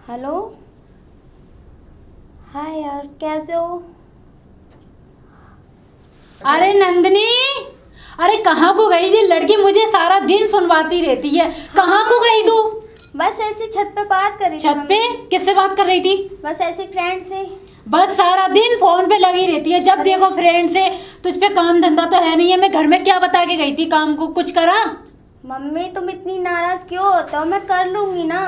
Hello. हाय यार, कैसे हो? अरे नंदिनी, अरे कहाँ को गई थी लड़की? मुझे सारा दिन सुनवाती रहती है। कहाँ को गई तू? बस ऐसे छत पे बात कर रही थी। छत पे किससे बात कर रही थी? बस ऐसे फ्रेंड से। बस सारा दिन फोन पे लगी रहती है। जब देखो फ्रेंड से। तुझ पे काम धंधा तो है नहीं है। मैं घर में क्या बता के गई थी? काम को कुछ करा? मम्मी तुम इतनी नाराज क्यों होते हो? मैं कर लूंगी ना।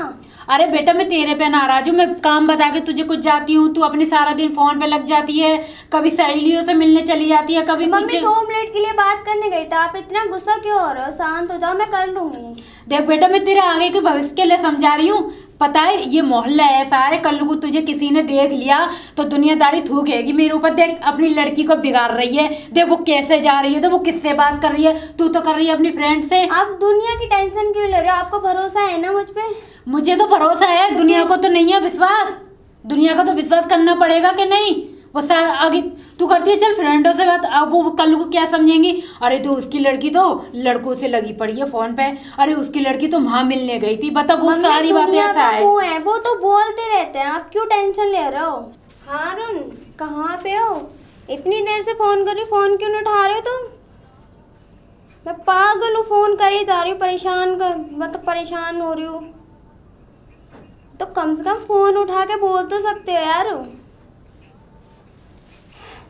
अरे बेटा, मैं तेरे पे नाराज हूँ। मैं काम बता के तुझे कुछ जाती हूँ, तू अपने सारा दिन फोन पे लग जाती है। कभी सहेलियों से मिलने चली जाती है, कभी मम्मी कुछ। 2 मिनट के लिए बात करने गई था, आप इतना गुस्सा क्यों हो रहे हो? शांत हो जाओ, मैं कर लूंगी। देख बेटा, मैं तेरे आगे के भविष्य के लिए समझा रही हूँ। पता है ये मोहल्ला ऐसा है, कल को तुझे किसी ने देख लिया तो दुनियादारी थूकेगी मेरे ऊपर। देख अपनी लड़की को बिगाड़ रही है। देख वो कैसे जा रही है, तो वो किससे बात कर रही है? तू तो कर रही है अपनी फ्रेंड से। आप दुनिया की टेंशन क्यों ले रहे हो? आपको भरोसा है ना मुझ पे? मुझे तो भरोसा है, दुनिया को तो नहीं है विश्वास। दुनिया का तो विश्वास करना पड़ेगा कि नहीं? वो सारा आगे तू करती है, चल फ्रेंडों से बात। अब वो कल को क्या समझेंगी? अरे तो उसकी लड़की तो लड़कों से लगी पड़ी है फोन पे। अरे उसकी लड़की तो वहां मिलने गई थी। बता वो सारी बातें ऐसा है। वो तो बोलते रहते हैं, आप क्यों टेंशन ले रहे हो? हारून, कहाँ पे हो? इतनी देर से फोन कर रही, फोन क्यों नहीं उठा रहे हो तुम? मैं पागल हूँ, फोन करे जा रही हूँ, मतलब परेशान हो रही हूँ। तो कम से कम फोन उठा के बोल तो सकते हो यार।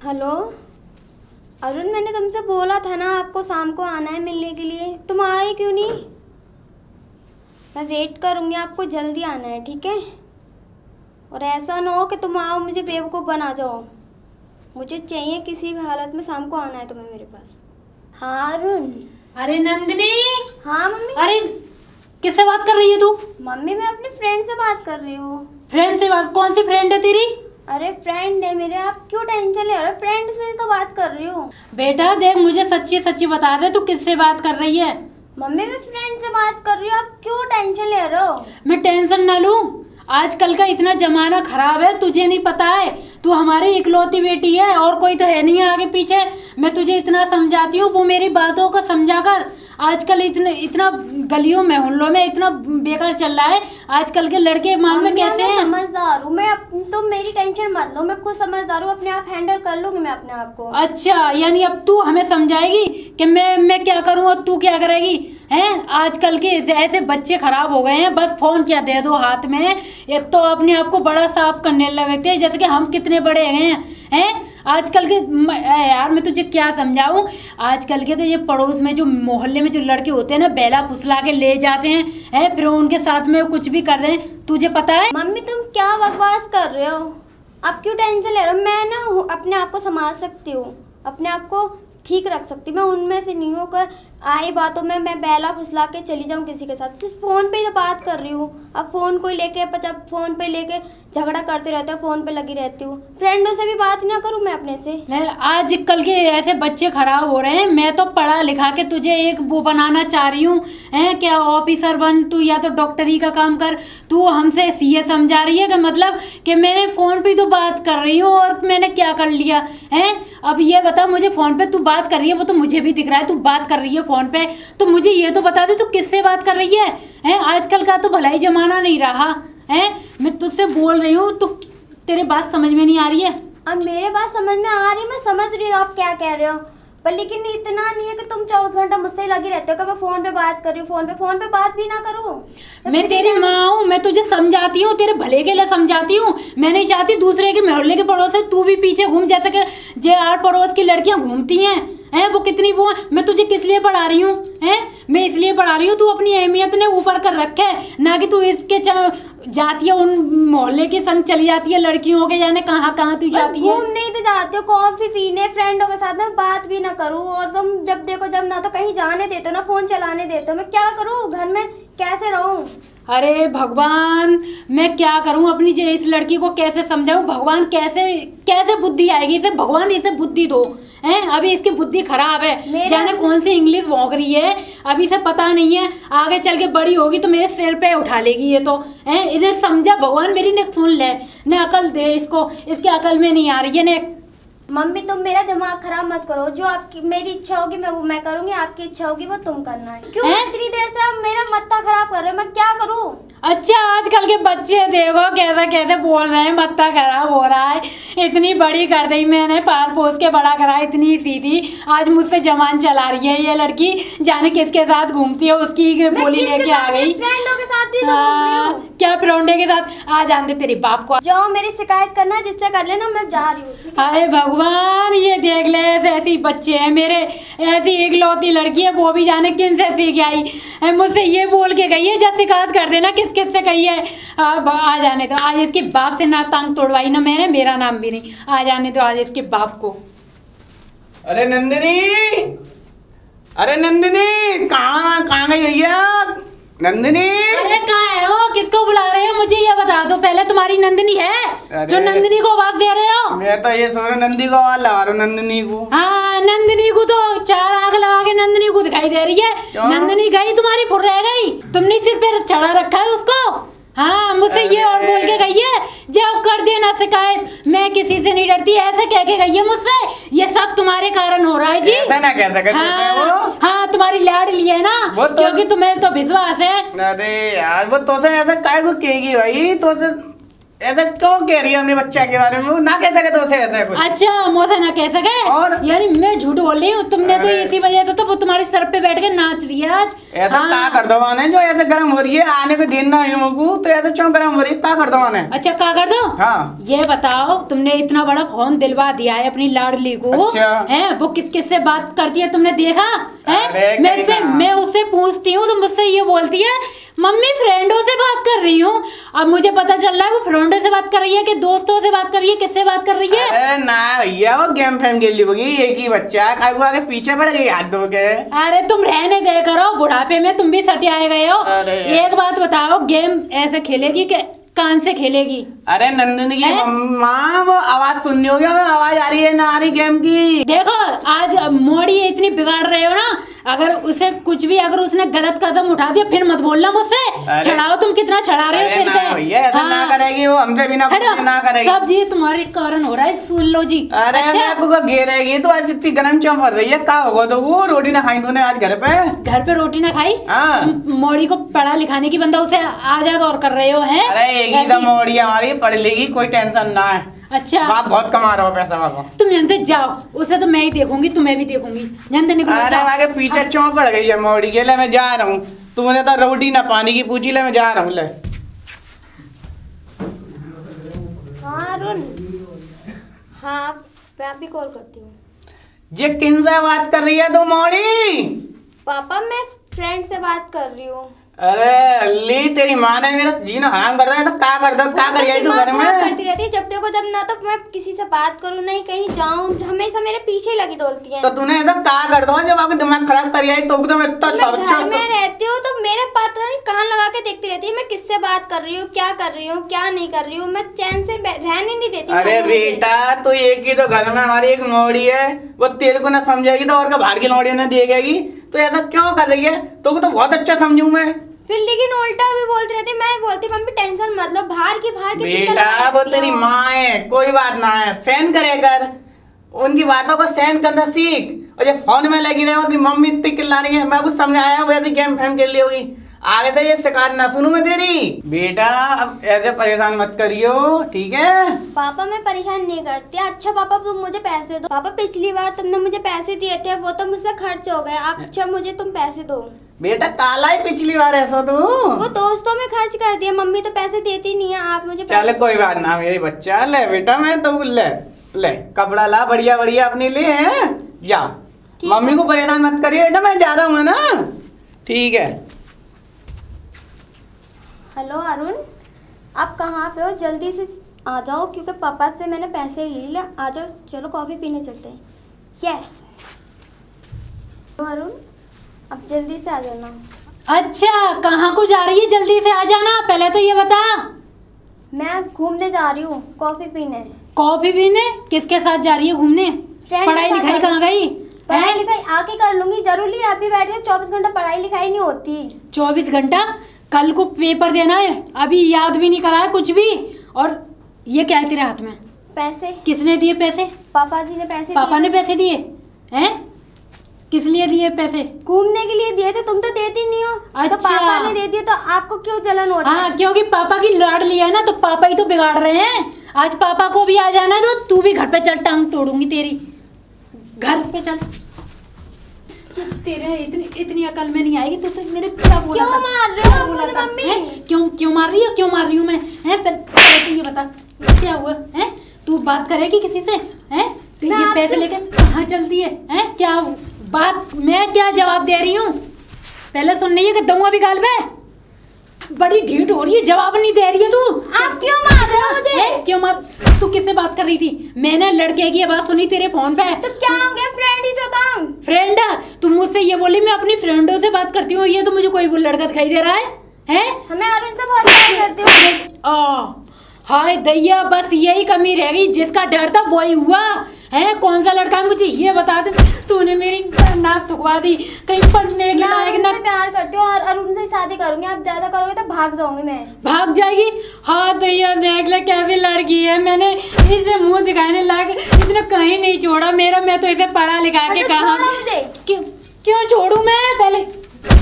हेलो अरुण, मैंने तुमसे बोला था ना आपको शाम को आना है मिलने के लिए, तुम आए क्यों नहीं? मैं वेट करूँगी, आपको जल्दी आना है, ठीक है? और ऐसा ना हो कि तुम आओ मुझे बेवकूफ़ बना जाओ। मुझे चाहिए किसी भी हालत में, शाम को आना है तुम्हें मेरे पास। हाँ अरुण। अरे नंदिनी। हाँ मम्मी। अरे किससे बात कर रही है तू? मम्मी मैं अपने फ्रेंड से बात कर रही हूँ। फ्रेंड से बात? कौन सी फ्रेंड है तेरी? अरे फ्रेंड है मेरे, आप क्यों टेंशन ले रहे हो? फ्रेंड से तो बात कर रही हूँ। बेटा देख, मुझे सच्ची सच्ची बता दे, तू किससे बात कर रही है? मम्मी मैं फ्रेंड से बात कर रही हूँ, आप क्यों टेंशन ले रहे हो? मैं टेंशन ना लूं? आजकल का इतना जमाना खराब है, तुझे नहीं पता है? तू हमारी इकलौती बेटी है, और कोई तो है नहीं है आगे पीछे। मैं तुझे इतना समझाती हूँ, वो मेरी बातों को समझा कर। आजकल इतना गलियों में मोहल्लों में इतना बेकार चल रहा है। आजकल के लड़के मामले कैसे हैं? समझदार हूँ मैं, तुम मेरी टेंशन मत लो, मैं खुद समझदार हूँ, अपने आप हैंडल कर लूंगी मैं अपने आप को। अच्छा, यानी अब तू हमें समझाएगी कि मैं क्या करूँ और तू क्या करेगी? हैं आजकल के ऐसे बच्चे खराब हो गए हैं, बस फोन क्या दे दो हाथ में, एक तो अपने आप को बड़ा साफ करने लगे थे, जैसे कि हम कितने बड़े हैं आजकल के। यार मैं तुझे क्या समझाऊं? आजकल के तो ये पड़ोस में जो मोहल्ले में जो लड़के होते हैं ना, बेला फुसला के ले जाते हैं फिर उनके साथ में कुछ भी कर रहे हैं, तुझे पता है? मम्मी तुम क्या बकवास कर रहे हो? आप क्यों टेंशन ले रहे हो? मैं ना अपने आप को संभाल सकती हूँ, अपने आप को ठीक रख सकती हूँ। मैं उनमें से नहीं होकर आई बातों में मैं बेला फुसला के चली जाऊँ किसी के साथ। सिर्फ फ़ोन पे ही तो बात कर रही हूँ। अब फ़ोन को लेके जब फ़ोन पे लेके झगड़ा करते रहते हो, फ़ोन पे लगी रहती हूँ। फ्रेंडों से भी बात ना करूँ मैं अपने से? आजकल के ऐसे बच्चे खराब हो रहे हैं। मैं तो पढ़ा लिखा के तुझे एक वो बनाना चाह रही हूँ, है क्या? ऑफिसर बन तू, या तो डॉक्टरी का काम कर। तू हमसे ये समझा रही है कि मतलब कि मैंने फ़ोन पे तो बात कर रही हूँ और मैंने क्या कर लिया है? अब ये बता मुझे, फ़ोन पे तू बात कर रही है वो तो मुझे भी दिख रहा है, तू बात कर रही है फ़ोन पे, तो मुझे ये तो बता दे तू किससे बात कर रही है? आजकल का तो भलाई जमाना नहीं रहा है। मैं तुझसे बोल रही हूँ, तो तेरे बात समझ में नहीं आ रही है? अब मेरे बात समझ में आ रही है, मैं समझ रही हूँ आप क्या कह रहे हो, पर लेकिन इतना नहीं है कि तुम 24 घंटा मुझसे लगी रहते हो कि मैं फ़ोन पे बात कर रही हूँ। फ़ोन पे बात भी ना करूँ। मैं तेरी माँ हूँ, मैं तुझे समझाती हूँ, तेरे भले के लिए समझाती हूँ। मैं नहीं चाहती दूसरे के मोहल्ले के पड़ोस से तू भी पीछे घूम, जैसे कि जे आठ पड़ोस की लड़कियाँ घूमती हैं वो कितनी वो। मैं तुझे किस लिए पढ़ा रही हूँ? मैं इसलिए पढ़ा रही हूँ तू अपनी अहमियत ने ऊपर कर रखे, ना कि तू इसके जाती है उन मोहल्ले के संग चली जाती है लड़कियों के, जाने कहाँ तू जाती है। घूमने ही तो जाते हो, कॉफी पीने फ्रेंडों के साथ, में बात भी ना करूँ। और तुम जब देखो जब ना तो कहीं जाने देते हो ना फोन चलाने देते हो। मैं क्या करूँ? घर में कैसे रहूँ? अरे भगवान, मैं क्या करूं? अपनी इस लड़की को कैसे समझाऊं? भगवान कैसे बुद्धि आएगी इसे? भगवान इसे बुद्धि दो। अभी इसकी बुद्धि खराब है, जाने कौन सी इंग्लिश भौंक रही है, अभी इसे पता नहीं है। आगे चल के बड़ी होगी तो मेरे सिर पे उठा लेगी ये तो। इन्हें समझा भगवान, मेरी ने सुन ले, ने अकल दे इसको, इसकी अकल में नहीं आ रही है ने। मम्मी तुम मेरा दिमाग खराब मत करो। जो आपकी मेरी इच्छा होगी मैं करूंगी, आपकी इच्छा होगी वो तुम करना है। क्यों इतनी देर से आप मेरा मत्था खराब कर रहे हो? मैं क्या करूं? अच्छा, आजकल के बच्चे देखो कैसे कैसे बोल रहे हैं, मत्ता खराब हो रहा है। इतनी बड़ी कर दी मैंने, पाल पोस के बड़ा करा, इतनी सी थी, आज मुझसे जवान चला रही है ये लड़की, जाने किसके साथ घूमती है, उसकी बोली लेके आ गई। फ्रेंडों के साथ ही तो घूम रही हूं। क्या फ्रेंडे के साथ? आ जान दे तेरे बाप को। जाओ, मेरी शिकायत करना जिससे कर लेना, मैं जा रही हूँ। अरे भगवान, ये देख ले ऐसे ही बच्चे हैं मेरे, ऐसी इकलौती लड़की है, वो भी जाने किन से सीख आई, मुझसे ये बोल के गई है जब शिकायत कर देना किस किस से कही है। आ जाने दो, आज इसके बाप से ना टांग तोड़वाई ना मैंने, मेरा नाम भी नहीं। आ जाने दो आज इसके बाप को। अरे नंदिनी, अरे नंदिनी, कहाँ गई भैया? नंदिनी, अरे कहाँ है वो? किसको बुला रहे हो? मुझे ये बता दो पहले, तुम्हारी नंदिनी है जो नंदिनी को आवाज दे रहे हो? मैं तो ये सोच रहा नंदी को आवाज लगा रहा हूँ, नंदिनी को। हाँ, नंदिनी को तो 4 आंख लगा के नंदिनी को दिखाई दे रही है। नंदिनी गई तुम्हारी, फुर रह गई, तुमने सिर पे चढ़ा रखा है उसको। हाँ, मुझसे ये और बोल के गई है, जाओ कर देना शिकायत, मैं किसी से नहीं डरती, ऐसे कह के गई है मुझसे। ये सब तुम्हारे कारण हो रहा है जी। ऐसा ना कह सकते। हाँ, तुम्हारी लाडली है ना, क्योंकि तुम्हें तो विश्वास है। अरे यार, वो तो से ऐसा काय को कहेगी भाई? तो से ऐसा क्यों कह रही है अपने बच्चा के बारे में? ना कह सके तो उसे ऐसा कुछ। अच्छा, मुझसे ना कह सके? और यार मैं झूठ बोल रही हूँ, तुमने तो इसी वजह से तो वो तुम्हारे सर पे बैठ के नाच रही है आज। ऐसा क्या कर दो माने, जो ऐसे गर्म हो रही है, आने को दिन ना को, तो ऐसा क्यों गर्म हो रही है? क्या कर दो माने? अच्छा, क्या कर दो? हाँ, ये बताओ, तुमने इतना बड़ा फोन दिलवा दिया है अपनी लाडली को। अच्छा। है वो किस किस से बात करती है तुमने देखा है? मैं उससे पूछती हूँ तो मुझसे ये बोलती है मम्मी फ्रेंडों से बात कर रही हूँ। अब मुझे पता चल रहा है वो फ्रेंडों से बात कर रही है कि दोस्तों से बात कर रही है, किससे बात कर रही है? अरे ना भैया, वो गेम फेम खेल ली होगी, एक ही बच्चा आगे पीछे पड़ गई हाथ धो के। अरे तुम रहने दे करो, बुढ़ापे में तुम भी सटे आए गए हो। एक बात बताओ, गेम ऐसे खेलेगी कि कान से खेलेगी? अरे नंदिनी की माँ, वो आवाज सुननी होगी, आवाज आ रही है ना आ रही गेम की? देखो, आज मोड़ी इतनी बिगाड़ रहे हो ना, अगर उसे कुछ भी, अगर उसने गलत कदम उठा दिया फिर मत बोलना मुझसे। छड़ाओ, तुम कितना छड़ा रहे हो सिर पे। भैया ऐसा ना करेगी वो, हमसे बिना ना करेगी। सब जी तुम्हारे कारण हो रहा है, सुन लो जी। अरे अच्छा? घेरेगी तो आज इतनी गर्म क्यों पड़ रही है? क्या होगा? तो वो रोटी ना खाई तूने आज घर पे रोटी ना खाई? मोड़ी को पढ़ा लिखाने की बंदा, उसे आजाद और कर रहे हो है? अरे मोड़ी हमारी पढ़ लेगी, कोई टेंशन ना है। अच्छा, आप बहुत कमा रहे हो पैसा बाबा। तुम जानते जाओ, उसे तो मैं ही देखूंगी, तुम्हें भी देखूंगी, जानते निकलो। अरे आगे पीछे क्यों पड़ गई है मोड़ी के? ले मैं जा रहा हूँ, तुमने तो रोटी ना पानी की पूछी, ले मैं जा रहा हूँ। ले अरुण, हाँ मैं अभी कॉल करती हूँ। ये किन से बात कर रही है तू मोड़ी? पापा, मैं फ्रेंड से बात कर रही हूँ। अरे अल्ली, तेरी माँ ने मेरा जीना हराम कर दिया, तो क्या कर दो? क्या कर तू घर में? करती रहती है, जब देखो तब ना तो मैं किसी से बात करूँ नहीं कहीं जाऊँ, हमेशा मेरे पीछे लगी डोलती है। तो तूने ऐसा क्या कर दो जब आपका दिमाग खराब कर आई? तो मैं इतना सब घर में रहती हूँ तो मेरे पता नहीं कान लगा के देखती रहती है, मैं किससे बात कर रही हूँ, क्या कर रही हूँ, क्या नहीं कर रही हूँ, मैं चैन से रहने नहीं देती। अरे बेटा, तो एक ही तो घर में हमारी एक मोड़ी है, वो तेरे को ना समझेगी तो और का बाहर की मोड़ी ना देगी, तो ऐसा क्यों कर रही है? तो बहुत अच्छा समझू मैं, फिर लेकिन उल्टा भी बोलती रहती है। मैं बोलती मम्मी टेंशन मत लो, बाहर की बेटा वो तेरी माँ है, कोई बात ना है, सहन करे कर, उनकी बातों को सहन करना सीख। और जब फोन में लगी रहे हो, तेरी मम्मी इतनी चिल्ला रही है, मैं कुछ समझ आया हूँ, वैसे गेम फेम खेल ली होगी, आगे से ये शिकायत ना सुनूं मैं तेरी। बेटा अब ऐसे परेशान मत करियो, ठीक है? पापा मैं परेशान नहीं करती। अच्छा पापा तुम मुझे पैसे दो। पापा पिछली बार तुमने मुझे पैसे दिए थे, वो तो मुझसे खर्च हो गए, अच्छा मुझे तुम पैसे दो। बेटा काला ही पिछली बार ऐसा तू, वो दोस्तों में खर्च कर दिया, मम्मी तो पैसे देती नहीं है, आप मुझे चल कोई बात ना मेरी बच्चा, ले बेटा मैं तो ले कपड़ा ला बढ़िया बढ़िया अपने लिए है, जा मम्मी को परेशान मत करिए बेटा, मैं जा रहा हूँ ना, ठीक है? हेलो अरुण, आप कहाँ पे हो? जल्दी से आ जाओ क्योंकि पापा से मैंने पैसे ले लिया। आ जाओ, चलो कॉफी पीने चलते हैं। यस अरुण, अब जल्दी से आ जाना। अच्छा, कहाँ को जा रही है? जल्दी से आ जाना, पहले तो ये बता। मैं घूमने जा रही हूँ, कॉफी पीने। कॉफी पीने? किसके साथ जा रही है घूमने? पढ़ाई लिखाई कहाँ गई? पढ़ाई लिखाई आके कर लूंगी, जरूरी है अभी बैठ के 24 घंटा पढ़ाई लिखाई नहीं होती। 24 घंटा? कल को पेपर देना है, अभी याद भी नहीं करा है कुछ भी। और ये क्या है तेरे हाथ में? पैसे। किसने दिए पैसे? पापा जी ने पैसे। पापा ने पैसे दिए हैं? किस लिए दिए पैसे? घूमने के लिए दिए थे, तुम तो देती नहीं हो। अच्छा। तो पापा ने दे दिए, तो आपको क्यों जलन हो रही है? हाँ, क्योंकि पापा की लाड लिया है ना, तो पापा ही तो बिगाड़ रहे हैं। आज पापा को भी आ जाना, तो तू भी घर पे चल, टांग तोड़ूंगी तेरी। घर पे चल। तेरे इतनी अकल में नहीं आएगी तो मेरे क्या बोला क्यों था? मार रहे हो मुझे मम्मी? क्यों मार रही हो? क्यों मार रही हूँ मैं? हैं, पहले तो ये बता क्या हुआ है? तू बात करेगी किसी से? हैं, तो ये पैसे लेके कहाँ चलती है? हैं, क्या बात, मैं क्या जवाब दे रही हूँ? पहले सुन रही है कि दूंगा भी गाल पे। बड़ी ढीठ हो रही है, जवाब नहीं दे रही है तू। आप क्यों मार रहे हो मुझे? क्यों मार? तू किससे बात कर रही थी? मैंने लड़के की आवाज सुनी तेरे फोन पे। तो क्या हो गया, फ्रेंड ही तो था। फ्रेंड? तुम मुझसे ये बोली मैं अपनी फ्रेंडों से बात करती हूँ, ये तो मुझे कोई लड़का दिखाई दे रहा है? हैं? हमें अरुण से बहुत प्यार करती हूँ। हाय दैया, बस यही कमी रह गई, जिसका डर था वही हुआ है। कौन सा लड़का है मुझे ये बता दे। तूने मेरी नाक थुकवा दी, कहीं पढ़ने के लायक ना। मैं प्यार करती हूँ और अरुण से शादी करूंगी। आप ज्यादा करोगे तो भाग जाऊंगी मैं। भाग जाएगी? हाँ दैया, देख ले कैसी लड़की है। मैंने इसे मुंह दिखाने लायक इसने कहीं नहीं छोड़ा मेरा। मैं तो इसे पढ़ा लिखा के कहा। क्यों छोड़ू मैं? पहले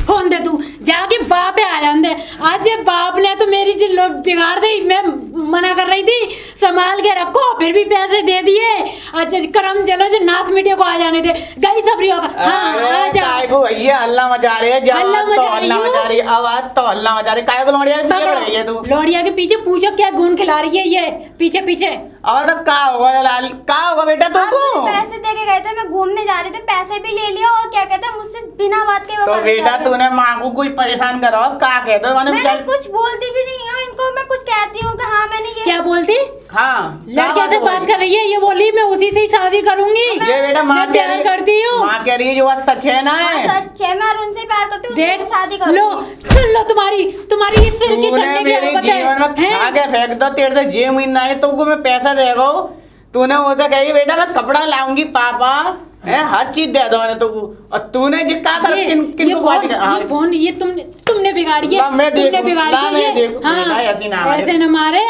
फोन दे, तू जाके बाप पे आ जान दे। आज ये बाप ने तो मेरी जिल्लो बिगाड़ दी। मैं मना कर रही थी संभाल के रखो, फिर भी पैसे दे दिए। अच्छा करम चलो जो नाच मीडिया को आ जाने दे। गई सबरी होगा। हाँ, ये हल्ला मचा रही है, हल्ला मचा रही है, आवाज तो हल्ला मचा रही है। लोड़िया के पीछे पूछो क्या गुण खिला रही है ये पीछे पीछे। और तो क्या होगा लाल, क्या होगा बेटा तुमको? पैसे दे के गए थे, मैं घूमने जा रही थी, पैसे भी ले लिया और क्या कहते हैं मुझसे बिना बात के। तो बेटा तूने माँ को कुछ परेशान करो, क्या कहते हो? मैं कुछ बोलती भी नहीं हूँ इनको। मैं कुछ कहती हूँ कि हाँ मैंने ये। क्या बोलती? हाँ, लड़के से बात कर रही है, ये बोली मैं उसी से ही शादी करूंगी। ये बेटा माँ प्यार करती हूँ। माँ कह रही है जो सच है ना। सच है, मैं अरुण से प्यार करती हूँ, देख शादी करूंगी। लो सुन लो, तुम्हारी इस सिर की चढ़ने की मेरे जीवन में आगे फेंक दो, तेरे से जे महीना है तुमको मैं पैसा देगा। तूने वो तो कही बेटा मैं कपड़ा लाऊंगी पापा है, हर चीज दे दो मैंने तुमको। और तूने जो क्या कर किनको बात कर? ये फोन ये तुमने बिगाड़ी है। तुमने बिगाड़ी है। ऐसे न मारे।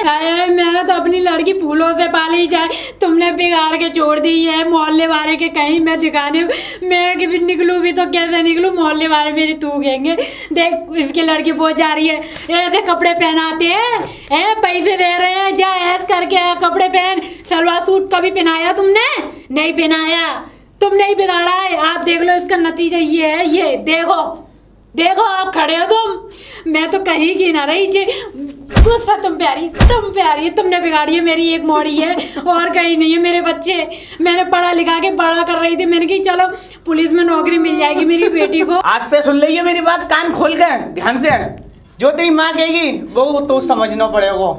मैंने तो अपनी लड़की फूलों से पाली जाए, तुमने बिगाड़ के छोड़ दी है। मोहल्ले वाले के कहीं मैं दिखाने मैं भी निकलूँ भी तो कैसे निकलूँ? मोहल्ले वाले मेरी तू कहेंगे देख इसकी लड़की पहुंच जा रही है, ऐसे कपड़े पहनाते हैं, पैसे दे रहे हैं, जा ऐस करके कपड़े पहन। सलवार सूट कभी पहनाया तुमने? नहीं पहनाया। तुमने ही बिगाड़ा है। आप देख लो इसका नतीजा ये है। ये देखो आप खड़े हो तुम। मैं तो कहीं की ना रही जी। गुस्सा तुम प्यारी तुमने बिगाड़ी है। मेरी एक मोड़ी है और कहीं नहीं है। मेरे बच्चे मैंने पढ़ा लिखा के बड़ा कर रही थी। मैंने कही चलो पुलिस में नौकरी मिल जाएगी मेरी बेटी को। आज से सुन लीजिए मेरी बात कान खोल के ध्यान से। जो तेरी माँ कहेगी वो तो समझना पड़ेगा।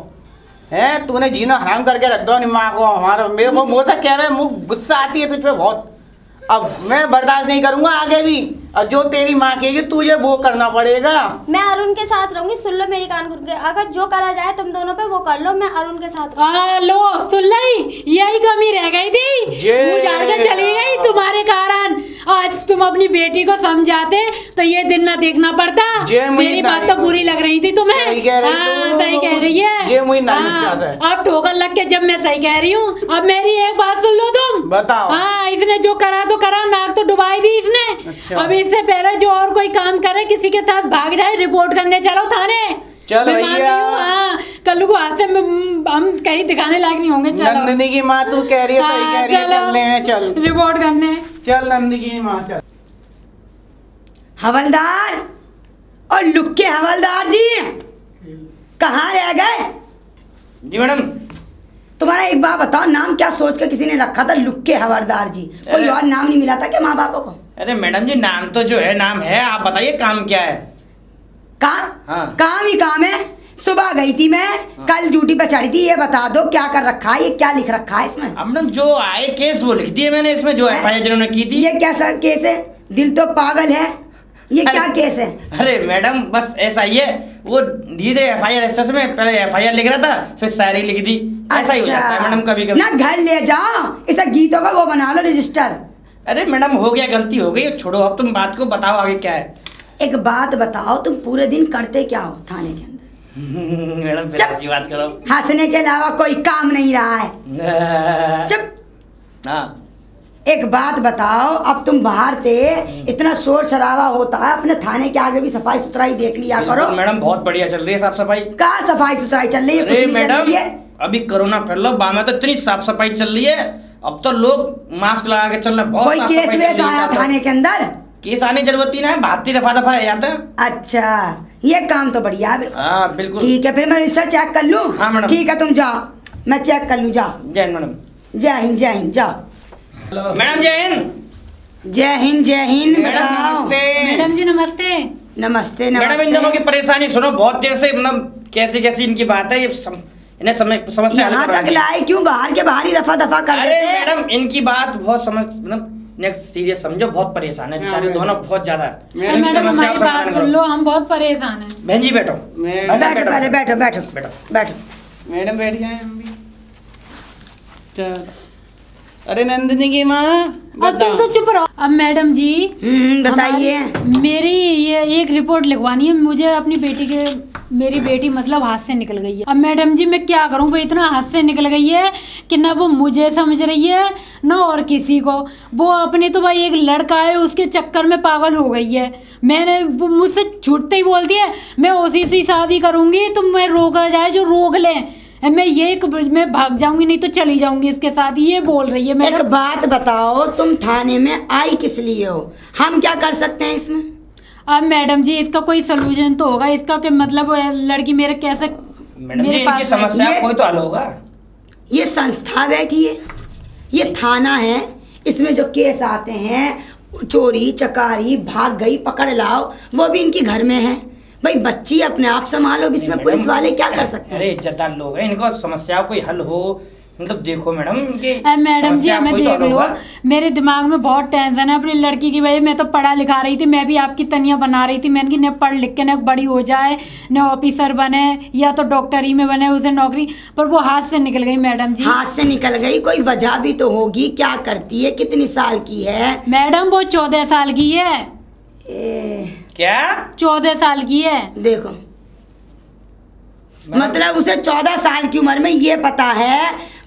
है तूने जीना हराम करके रख दो माँ को। हमारा मेरे को मुँह से कह रहे मुँह गुस्सा आती है तुझ पे बहुत। अब मैं बर्दाश्त नहीं करूंगा आगे भी। और जो तेरी माँ कहेगी तुझे वो करना पड़ेगा। मैं अरुण के साथ रहूंगी। सुन लो मेरी कान खोल के, अगर जो करा जाए तुम दोनों पे वो कर लो। मैं अरुण के साथ लो सुन ली, यही कमी रह गई थी। उजाड़ के चली गई तुम्हारे कारण। आज तुम अपनी बेटी को समझाते तो ये दिन ना देखना पड़ता। मेरी बात तो बुरी लग रही थी तुम्हें। सही कह रही है। अब ठोकर लग के जब मैं सही कह रही हूँ। अब मेरी एक बात सुन लो तुम। बताओ। हाँ इसने जो करा तो करा, नाक तो डुबाई दी इसने। अच्छा। अब इससे पहले जो और कोई काम करे किसी के साथ भाग जाए रिपोर्ट करने चलो थाने। चलो भैया। हाँ कल को हाथ से हम कहीं दिखाने लायक नहीं होंगे। चलो नंदिनी की माँ तू कह रही है सही कह रही है। चलने हैं चल रिपोर्ट करने। चल नंदिनी की माँ चल। हवलदार और लुक्के हवलदार जी कहाँ रह गए? जी मैडम। तुम्हारा एक बात बताओ, नाम क्या सोच कर किसी ने रखा था लुक्के हवलदार जी? कोई और नाम नहीं मिला था क्या माँ बापों को? अरे मैडम जी नाम तो जो है नाम है, आप बताइए काम क्या है? काम? हाँ। काम ही काम है। सुबह गई थी मैं। हाँ। कल ड्यूटी पे चढ़ी थी। ये बता दो क्या कर रखा है, ये क्या लिख रखा है इसमें? मैडम जो आए केस वो लिख दिए मैंने इसमें, जो एफआईआर जिन्होंने की थी। ये कैसा केस है? दिल तो पागल है। ये क्या केस है? अरे मैडम बस ऐसा ही है, वो धीरे एफआईआर रजिस्टर में पहले एफआईआर लिख रहा था फिर शायरी लिख दी। ऐसा ही हो जाता है मैडम कभी कभी। ना घर ले जाओ, इसे गीतों का वो बना लो रजिस्टर। अरे मैडम हो गया, गलती हो गई, छोड़ो अब तुम बात को बताओ आगे क्या है। एक बात बताओ, तुम पूरे दिन करते क्या हो थाने के अंदर? मैडम फिर ऐसी बात करो। हंसने के अलावा कोई काम नहीं रहा है। चुप। हाँ एक बात बताओ, अब तुम बाहर थे, इतना शोर शराबा होता है, अपने थाने के आगे भी सफाई सुथराई देख लिया करो। मैडम बहुत बढ़िया चल रही है साफ सफाई। कहाँ सफाई सुथराई चल रही है? कुछ नहीं चल रही है। अभी कोरोना फैल रहा, बाहर में तो इतनी साफ सफाई चल रही है, अब तो लोग मास्क लगा के चल रहे। बहुत कोई केस वेस आया थाने के अंदर? केस आने की जरूरत ही ना है, भागती रफा दफा है जाता है। अच्छा, ये काम तो बढ़िया है। हाँ बिल्कुल ठीक है, फिर मैं रजिस्टर चेक कर लूँ? हाँ मैडम। ठीक है, तुम जाओ, मैं चेक कर लूँ, जाओ। जय हिंद मैडम। जय हिंद, जय हिंद, जाओ। मैडम जय हिंद। जय हिंद, जय हिंद। बताओ। मैडम जी नमस्ते। नमस्ते, मैडम इन दोनों की परेशानी सुनो, बहुत देर से मतलब कैसी कैसी इनकी बात है, ये इन्हें समस्या यहाँ तक लाए क्यों? बाहर के बाहर ही रफा दफा कर अरे देते। मैडम इनकी बात बहुत मतलब नेक्स्ट सीरियस समझो, बहुत परेशान है बेचारे दोनों, बहुत ज्यादा। मैडम हमारी बात सुन लो, हम बहुत परेशान हैं। बहन जी बैठो, बैठो पहले, बैठो बैठो बैठो बैठो। मैडम बैठ गए हम भी। चल। अरे नंदिनी की माँ अब तुम तो चुप रहो। अब मैडम जी बताइए। मेरी ये एक रिपोर्ट लिखवानी है मुझे अपनी बेटी के। मेरी बेटी मतलब हाथ से निकल गई है। अब मैडम जी मैं क्या करूं, वो इतना हाथ से निकल गई है कि ना वो मुझे समझ रही है ना और किसी को। वो अपने तो भाई एक लड़का है उसके चक्कर में पागल हो गई है। मैंने वो मुझसे छूटते ही बोलती है मैं उसी से शादी करूंगी, तुम मैं रोका जाए जो रोक लें, मैं भाग जाऊंगी नहीं तो चली जाऊंगी इसके साथ, ये बोल रही है। एक बात बताओ, तुम थाने में आई किस लिए हो? हम क्या कर सकते हैं इसमें? अब मैडम जी इसका कोई सोल्यूशन तो होगा इसका, कि मतलब लड़की मेरे कैसे मैडम जी इनकी समस्या कोई तो हल होगा। ये संस्था बैठी है, ये थाना है, इसमें जो केस आते हैं चोरी चकारी, भाग गई पकड़ लाओ, वो भी इनके घर में है। भाई बच्ची अपने आप संभालो, इसमें पुलिस वाले क्या कर सकते हैं? अरे इज्जतदार लोग हैं, इनको समस्या कोई हल हो, मतलब देखो मैडम मैडम जी हमें देख लो, मेरे दिमाग में बहुत टेंशन है अपनी लड़की की वजह। मैं तो पढ़ा लिखा रही थी, मैं भी आपकी तनिया बना रही थी, मैंने कि न पढ़ लिख के न बड़ी हो जाए, न ऑफिसर बने या तो डॉक्टरी में बने, उसे नौकरी, पर वो हाथ से निकल गई मैडम जी। हाथ से निकल गई, कोई वजह भी तो होगी। क्या करती है, कितनी साल की है? मैडम वो 14 साल की है। क्या 14 साल की है? देखो मतलब उसे 14 साल की उम्र में ये पता है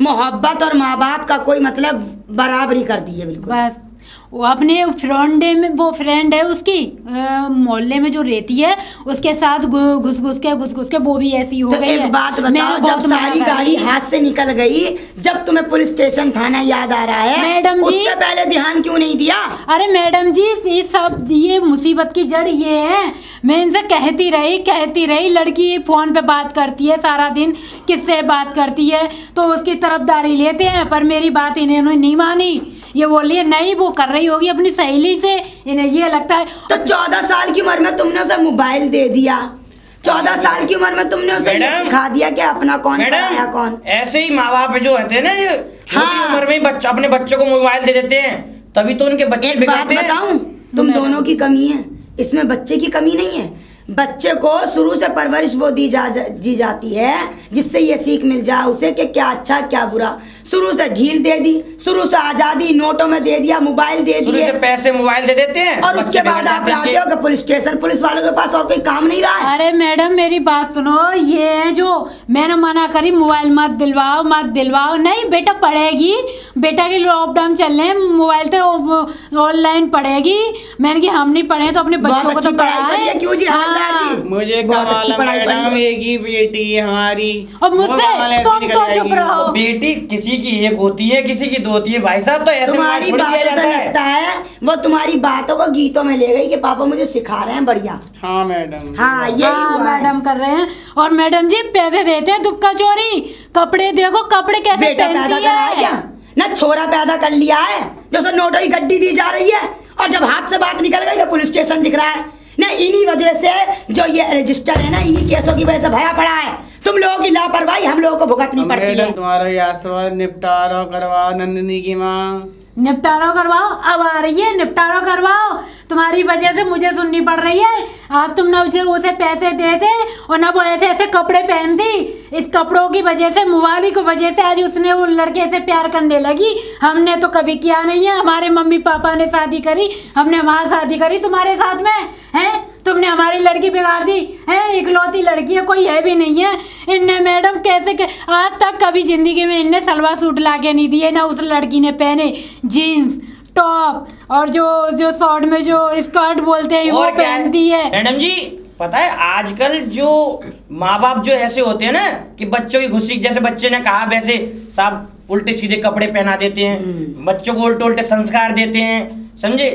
मोहब्बत और माँ बाप का कोई मतलब बराबरी कर दी है बिल्कुल। बस वो अपने फ्रेंड है उसकी मोहल्ले में जो रहती है उसके साथ घुस घुस के वो भी ऐसी हो गई है। एक बात बताओ, जब सारी गाड़ी हाथ से निकल गई, जब तुम्हें पुलिस स्टेशन थाना याद आ रहा है मैडम जी, उससे पहले ध्यान क्यों नहीं दिया? अरे मैडम जी ये मुसीबत की जड़ ये है। मैं इनसे कहती रही लड़की फोन पे बात करती है सारा दिन, किससे बात करती है तो उसकी तरफदारी लेते हैं, पर मेरी बात इन्होंने नहीं मानी। ये बोलिए नहीं वो कर रही होगी अपनी सहेली से, इन्हें ये लगता है। तो 14 साल की उम्र में तुमने उसे मोबाइल दे दिया, 14 साल की उम्र में तुमने उसे ये सिखा दिया कि अपना कौन पराया कौन। ऐसे ही माँ बाप जो होते हैं ना, ये छोटी उम्र में ही अपने बच्चों को मोबाइल दे देते हैं, तभी तो उनके बच्चे बिगड़ते हैं। एक बात बताऊं, तुम दोनों की कमी है इसमें, बच्चे की कमी नहीं है। बच्चे को शुरू से परवरिश वो दी जाती है जिससे ये सीख मिल जाए उसे कि क्या अच्छा क्या बुरा। शुरू से ढील दे दी, शुरू से आजादी नोटों में दे दिया, मोबाइल दे दिए, शुरू से पैसे मोबाइल दे देते हैं, और उसके बाद आप लाते हो कि पुलिस स्टेशन, पुलिस वालों के पास और कोई काम नहीं रहा है। अरे मैडम मेरी बात सुनो, ये है जो मैंने मना करी मोबाइल मत दिलवाओ। नहीं बेटा पढ़ेगी, बेटा के लॉकडाउन चल रहे हैं, मोबाइल तो ऑनलाइन पढ़ेगी। मैंने कि हम नहीं पढ़े तो अपने बच्चों को तो पढ़ाए। क्यों जी? मुझे बहुत अच्छी पढ़ाई मैडम, एक ही बेटी हमारी, और मुझसे तुम तो चुप रहो। बेटी किसी की एक होती है किसी की दो होती है भाई साहब, तो ऐसे तुम्हारी बातों से लगता है वो तुम्हारी बातों को गीतों में ले गई कि पापा मुझे सिखा रहे हैं बढ़िया। हाँ मैडम, हाँ यही मैडम कर रहे हैं। और मैडम जी पैसे देते हैं दुबका चोरी, कपड़े देखो कपड़े कैसे पहनती है। ना छोरा पैदा कर लिया है जो नोटों की गड्डी दी जा रही है, और जब हाथ से बात निकल गई तो पुलिस स्टेशन दिख रहा है ना। इन्हीं वजह से जो ये रजिस्टर है ना, इन्हीं केसों की वजह से भरा पड़ा है। तुम लोगों की लापरवाही हम लोगों को भुगतनी पड़ती है। तुम्हारा ये आशीर्वाद निपटारा करवाओ नंदिनी की माँ, निपटारा करवाओ। अब आ रही है निपटारा करवाओ, तुम्हारी वजह से मुझे सुननी पड़ रही है। आज तुम ना उसे पैसे देते और ना वो ऐसे ऐसे कपड़े पहनती। इस कपड़ों की वजह से, मोबाइल की वजह से आज उसने वो लड़के से प्यार करने लगी। हमने तो कभी किया नहीं है, हमारे मम्मी पापा ने शादी करी, हमने वहाँ शादी करी तुम्हारे साथ में है। तुमने हमारी लड़की बिगाड़ दी है, इकलौती लड़की है, कोई है भी नहीं है। इनने मैडम कैसे के आज तक कभी जिंदगी में इनने सलवार सूट ला के नहीं दिए, ना उस लड़की ने पहने जीन्स टॉप और जो शॉर्ट में जो स्कर्ट बोलते हैं वो पहनती है। मैडम जी पता है आजकल जो माँ बाप जो ऐसे होते हैं ना कि बच्चों की खुशी, जैसे बच्चे ने कहा वैसे सब उल्टे सीधे कपड़े पहना देते हैं, बच्चों को उल्टे उल्टे संस्कार देते हैं, समझे।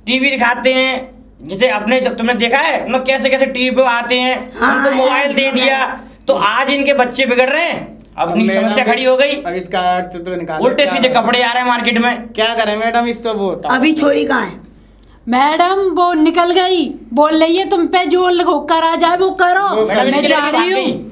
टीवी दिखाते हैं, जैसे अपने तुमने देखा है मतलब कैसे कैसे टीवी पे आते हैं, उनको मोबाइल दे दिया तो आज इनके बच्चे बिगड़ रहे हैं। अपनी समस्या खड़ी हो गई। अब इसका अर्थ तो निकाल, उल्टे सीधे कपड़े आ रहे हैं मार्केट में, क्या करें मैडम इसको। वो अभी छोरी कहाँ है? मैडम वो निकल गई, बोल रही है तुम पे जो करा जाए वो करो, मैं जा रही हूँ।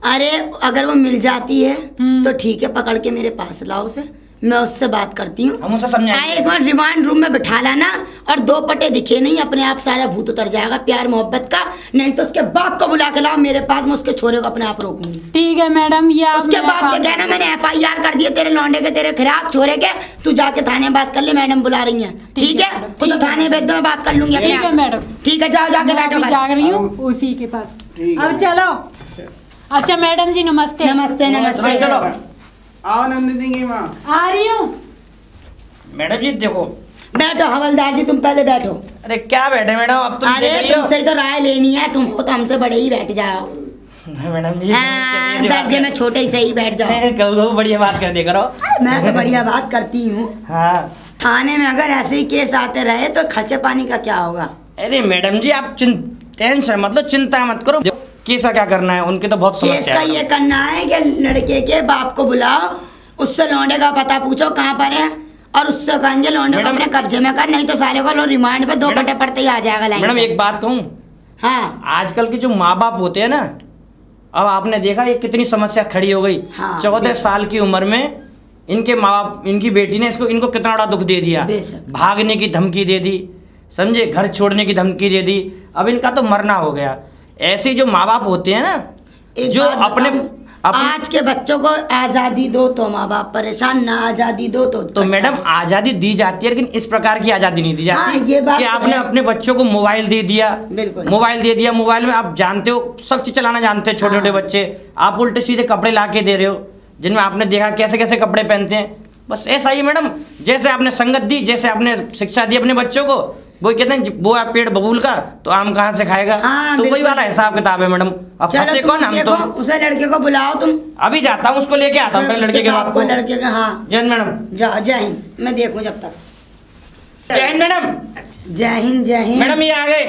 अरे अगर वो मिल जाती है तो ठीक है, पकड़ के मेरे पास लाओ उसे, मैं उससे बात करती हूँ। हम उसे समझाएंगे। एक बार रिमांड रूम में बिठा लाना और 2 पटे दिखे नहीं, अपने आप सारा भूत उतर जाएगा प्यार मोहब्बत का। नहीं तो उसके बाप को बुला के लाओ मेरे पास, मैं उसके छोरे को अपने आप रोकूंगी। ठीक है मैडम, ये उसके बाप से कहना मैंने FIR कर दिया तेरे लौंडे के, तेरे खिलाफ छोरे के, तू जाके थाने बात कर ले, मैडम बुला रही है। ठीक है, तो थाने भेज दो, मैं बात कर लूंगी। ठीक है मैडम, ठीक है, जाओ जाके बैठो। जा रही हूँ उसी के पास। अब चलो। अच्छा मैडम जी नमस्ते। नमस्ते नमस्ते। चलो आओ नंदिनी की माँ। आ रही हूँ। मैडम जी देखो। बैठो हवलदार जी, तुम पहले बैठो। अरे क्या बैठे मैडम, अब तुम अरे तुमसे तो राय लेनी है, तुम हो तो हमसे बड़े ही बैठ जाओ। मैडम जी हाँ, दर्जे में छोटे ही सही बैठ जाओ। कभी बढ़िया बात कर दे करो। मैं तो बढ़िया बात करती हूँ। हाँ थाने में अगर ऐसे ही केस आते रहे तो खर्चे पानी का क्या होगा? अरे मैडम जी आप टेंशन मतलब चिंता मत करो, केस का क्या करना है, उनके तो बहुत केस समस्या का है। ये करना है कि लड़के के बाप को बुलाओ, उससे लौंडे का पता पूछो कहाँ पर है, और उससे कहेंगे लौंडे को अपने कब्जे में कर, नहीं तो साले को रिमांड पे 2 पटे पड़ते ही आ जाएगा लाइन। मैडम एक बात कहूँ, हाँ आजकल के जो माँ बाप होते हैं ना, अब आपने देखा ये कितनी समस्या खड़ी हो गई। हाँ, 14 साल की उम्र में इनके माँ बाप, इनकी बेटी ने इनको कितना बड़ा दुख दे दिया, भागने की धमकी दे दी, समझे, घर छोड़ने की धमकी दे दी, अब इनका तो मरना हो गया। ऐसे जो माँ बाप होते हैं ना, जो अपने आज के बच्चों को आजादी दो तो माँ बाप परेशान, ना आजादी दो तो मैडम आजादी दी जाती है, लेकिन इस प्रकार की आजादी नहीं दी जाती। हाँ, ये बात कि आपने अपने बच्चों को मोबाइल दे दिया, बिल्कुल मोबाइल दे दिया, मोबाइल में आप जानते हो सब चीज चलाना जानते हैं, छोटे छोटे बच्चे, आप उल्टे सीधे कपड़े ला के दे रहे हो जिनमें आपने देखा कैसे कैसे कपड़े पहनते हैं। बस ऐसा ही मैडम, जैसे आपने संगत दी, जैसे आपने शिक्षा दी अपने बच्चों को, वो कहते हैं वो आप पेड़ बबूल का तो आम कहाँ से खाएगा। हाँ, तो वही वाला हिसाब किताब है मैडम। अब फंसे कौन, हम तो। उसे लड़के को बुलाओ तुम। अभी जाता हूँ, उसको लेके आता हूँ लड़के के बाप को। लड़के का हाँ जय हिंद मैडम। जय हिंद, मैं देखूं जब तक। जय हिंद मैडम। जय हिंद जय हिंद। मैडम ये आ गए,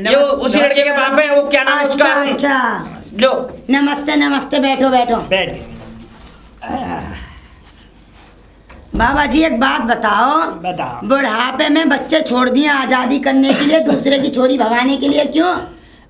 ये उसी लड़के के बाप है, वो क्या नाम है उसका? अच्छा लो नमस्ते नमस्ते, बैठो बैठो। बैठ। बाबा जी एक बात बताओ, बुढ़ापे में बच्चे छोड़ दिए आजादी करने के लिए, दूसरे की छोरी भगाने के लिए, क्यों?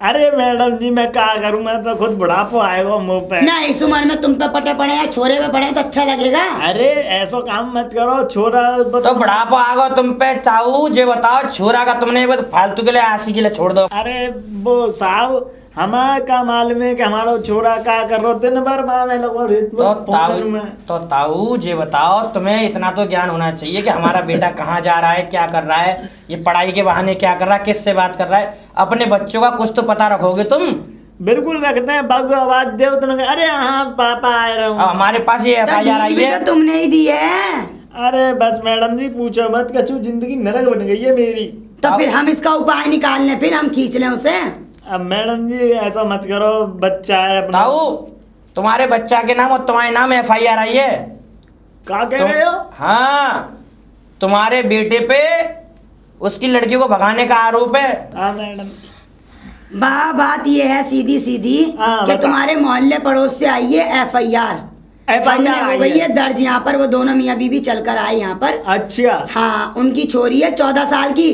अरे मैडम जी मैं क्या करूं, मैं तो खुद बुढ़ापा आएगा मुंह पे। ना इस उम्र में तुम पे पटे पड़े हैं, छोरे पे पड़े तो अच्छा लगेगा। अरे ऐसा काम मत करो, छोरा तो बुढ़ापा आ गया तुम पे, ताऊ जे बताओ छोरा का तुमने फालतू के लिए आशी के लिए छोड़ दो। अरे वो साहब हमारा का मालूम है कि हमारा छोरा क्या कर रहा दिन भर में तो ताऊ जे बताओ, तुम्हें इतना तो ज्ञान होना चाहिए कि हमारा बेटा कहाँ जा रहा है, क्या कर रहा है, ये पढ़ाई के बहाने क्या कर रहा है, किससे बात कर रहा है, अपने बच्चों का कुछ तो पता रखोगे तुम। बिल्कुल रखते हैं, बाबू आवाज दे तो अरे हाँ पापा आए रहे हूँ। हमारे पास ये FIR आई है, तुमने ही दी है। अरे बस मैडम जी पूछो मत, कछु जिंदगी नरक बन गई है मेरी। तो फिर हम इसका उपाय निकालने, फिर हम खींच लें उसे। अब मैडम जी ऐसा मत करो, बच्चा है अपना। ताऊ तुम्हारे बच्चा के नाम और तुम्हारे नाम FIR आई है। क्या कह रहे हो? हाँ, तुम्हारे बेटे पे उसकी लड़की को भगाने का आरोप है। हाँ मैडम। बात ये है सीधी सीधी कि तुम्हारे मोहल्ले पड़ोस से आई है FIR हो गई है दर्ज यहाँ पर, वो दोनों मियाँ बीवी चल कर आए यहाँ पर। अच्छा हाँ, उनकी छोरी है 14 साल की।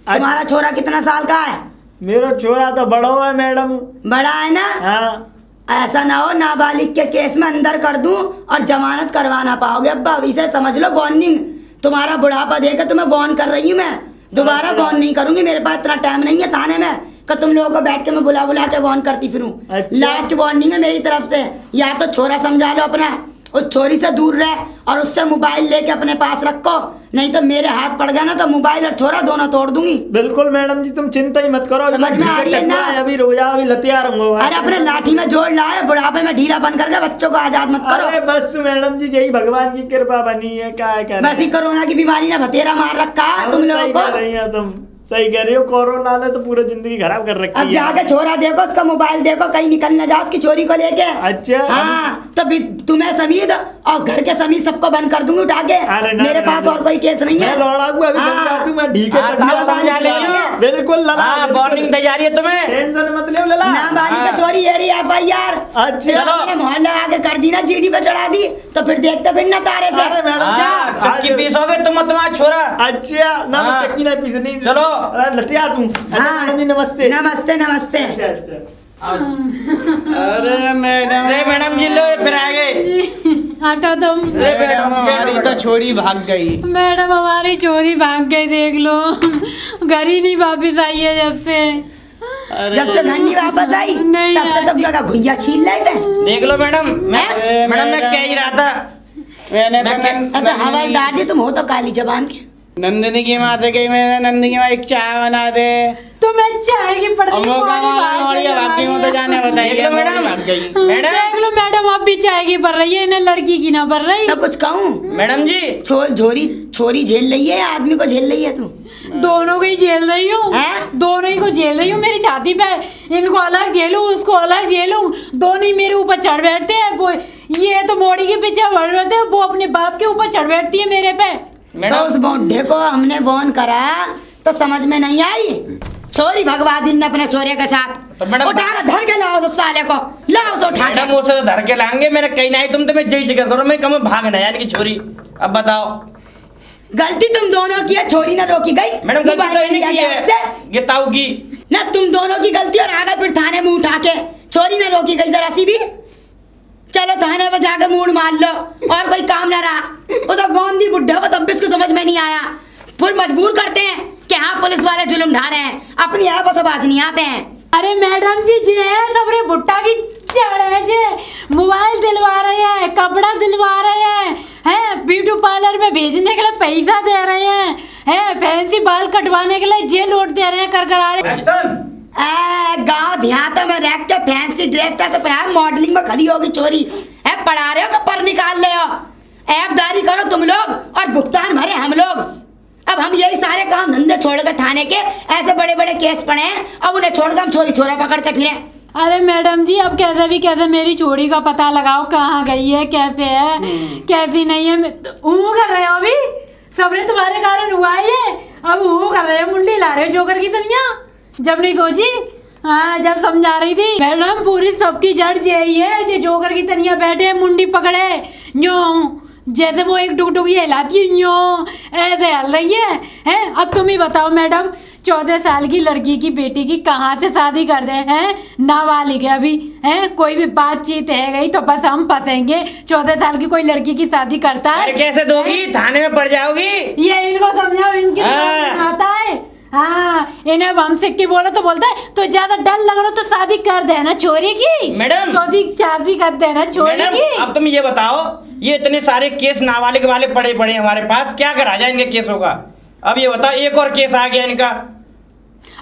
तुम्हारा छोरा कितना साल का है? मेरा छोरा तो बड़ा हुआ है मैडम। बड़ा है ना? हाँ। ऐसा ना हो नाबालिग के केस में अंदर कर दूं और जमानत करवा ना पाओगे। अब्बा इसे समझ लो वार्निंग, तुम्हारा बुढ़ापा देकर तुम्हें वार्न कर रही हूँ मैं, दोबारा वार्न नहीं करूंगी, मेरे पास इतना टाइम नहीं है थाने में कि तुम लोगों को बैठ के मैं बुला बुला के वार्न करती फिरूं। अच्छा। लास्ट वार्निंग है मेरी तरफ से, या तो छोरा समझा लो अपना उस छोरी से दूर रह और उससे मोबाइल लेके अपने पास रखो, नहीं तो मेरे हाथ पड़ गया ना तो मोबाइल और छोरा दोनों तोड़ दूंगी। बिल्कुल मैडम जी, तुम चिंता ही मत करो। समझ में आ रही है ना? अभी रुक जाओ, अभी लतिया रहूंगा। अरे अपने लाठी में जोड़ लाए, बुढ़ापे में ढीला बन करके बच्चों को आजाद मत करो। अरे बस मैडम जी, यही भगवान की कृपा बनी है, क्या है बस ही कोरोना की बीमारी ने भतेरा मार रखा है तुम लोगों को। तुम सही कह रही हो, कोरोना ने तो पूरी जिंदगी खराब कर रखी है। अब जाके छोरा देखो, उसका मोबाइल देखो, कहीं निकल न जाओ उसकी चोरी को लेके। अच्छा हाँ, तो तुम्हें समीद और घर के समीद सबको बंद कर दूंगी उठा के। मेरे पास और कोई केस नहीं है। मैं लौड़ाऊंगा, अभी समझाती हूं, मैं ठीक है। बिल्कुल वार्निंग दी जा रही है तुम्हें, टेंशन मत ले लला। नाबालिग का चोरी है FIR। अच्छा मोहल्ला आके कर दी ना, GD पे चढ़ा दी, तो फिर देखते फिर ना तारे से। अरे मैडम चक्की पीसोगे तुम तुम्हारा छोरा। अच्छा ना, मैं चक्की नहीं पीसनी। चलो लटिया तू। हाँ नमस्ते नमस्ते नमस्ते। अरे मैडम जी लो फिर आ गए। हटो तुम। मैडम हमारी तो छोरी भाग गई। मैडम हमारी चोरी भाग गई, देख लो, घर ही नहीं वापिस आई है जब से। जब से घर नहीं वापस आई नहीं तब से तुम जगह घुइया छीन रहे थे। देख लो मैडम, मैं कह ही रहा था। मैंने ऐसा हवलदार जी तुम हो तो काली जबान के। नंदिनी की माँ से कही, मैंने नंदिनी की माँ एक चाय बना दे। तुम्हें चाय की पड़ती बाकी तो जाने बताइए। मैडम देख लो मैडम, अब भी चाय की पड़ रही है, इन्हें लड़की की ना पड़ रही। तो कुछ कहूँ मैडम जी? छोरी झेल रही है या आदमी को झेल रही है तू? दोनों को ही झेल रही हूँ, दोनों ही को झेल रही हूँ। मेरी छाती पे इनको अलग झेलूं, उसको अलग झेलूं, दोनों ही मेरे ऊपर चढ़ बैठते हैं। वो ये तो मोड़ी के पीछे बढ़ बैठते हैं, वो अपने बाप के ऊपर चढ़ बैठती है मेरे पे। तो उस बौढ़े को हमने फोन करा तो समझ में नहीं आई, छोरी भगवा दिन ने अपने छोरे के साथ। तो मैडम उठा के धर के लाओ उस साले को, लाओ उसे उठा के। मैडम उसे तो धर के लाएंगे, मेरे कहीं नहीं, तुम तो मैं यही जिक्र करो, मैं कम भागना यानी कि छोरी। अब बताओ, गलती तुम दोनों की है, छोरी ना रोकी गई। मैडम गलती तो इन्हीं की है, ये ताऊ की ना, तुम दोनों की गलती। और आगे फिर थाने में उठा के छोरी ना रोकी गई जरा सी भी। चलो थाने पर जाके मूड मार लो, और कोई काम ना रहा। उस बौंदी बुढ़े को तब भी उसको समझ में नहीं आया, फिर मजबूर करते हैं कि हाँ पुलिस वाले जुल्म ढा रहे हैं, अपनी आप से बात नहीं आते हैं। अरे मैडम जी जे सबरे भुट्टा की चढ़े जे मोबाइल दिलवा रहे हैं, कपड़ा दिलवा रहे हैं, ब्यूटी पार्लर में भेजने के लिए पैसा दे रहे हैं, फैंसी बाल कटवाने के लिए जेल लौट दे रहे हैं, कर आ रहे। गाँव देहातों में रख के फैंसी ड्रेस तक पहना, मॉडलिंग में खड़ी होगी चोरी है, पढ़ा रहे हो कि पर निकाल ले हो? ऐबदारी करो तुम लोग और भुगतान भरे हम लोग। अब हम यही सारे काम धंधे छोड़ के थाने के ऐसे बड़े बड़े केस पड़े हैं, अब उन्हें छोड़ कर हम चोरी छोरा पकड़ते फिरे। अरे मैडम जी अब कैसे भी कैसे मेरी चोरी का पता लगाओ, कहाँ गई है, कैसे है, कैसी नहीं है। कर रहे हो अभी सबरे तुम्हारे कारण हुआ है ये, अब कर रहे हो, मुंडी ला रहे हो जोकर की तनिया, जब नहीं सोची। हाँ जब समझा रही थी मैडम, पूरी सबकी जड़ यही है, जो जोकर की तनिया बैठे मुंडी पकड़े यूं, जैसे वो एक टुक ये हिलाती है यूं, ऐसे हिल रही है। अब तुम ही बताओ मैडम, 14 साल की लड़की की बेटी की कहाँ से शादी कर दे हैं, नाबालिग है अभी है, कोई भी बातचीत है गई तो बस हम फंसेंगे। 14 साल की कोई लड़की की शादी करता है? कैसे दोगी, थाने में पड़ जाओगी। ये इनको समझाओ, इनकी आता है। हाँ इन्हें हम सिक्की बोलो तो बोलता है तो ज्यादा डर लग रहा तो शादी कर देना छोरी की। मैडम शादी कर देना छोरी की। अब तुम ये बताओ, ये इतने सारे केस नाबालिग वाले पड़े पड़े हमारे पास, क्या करा जाए इनके केसों का? अब ये बताओ, एक और केस आ गया इनका।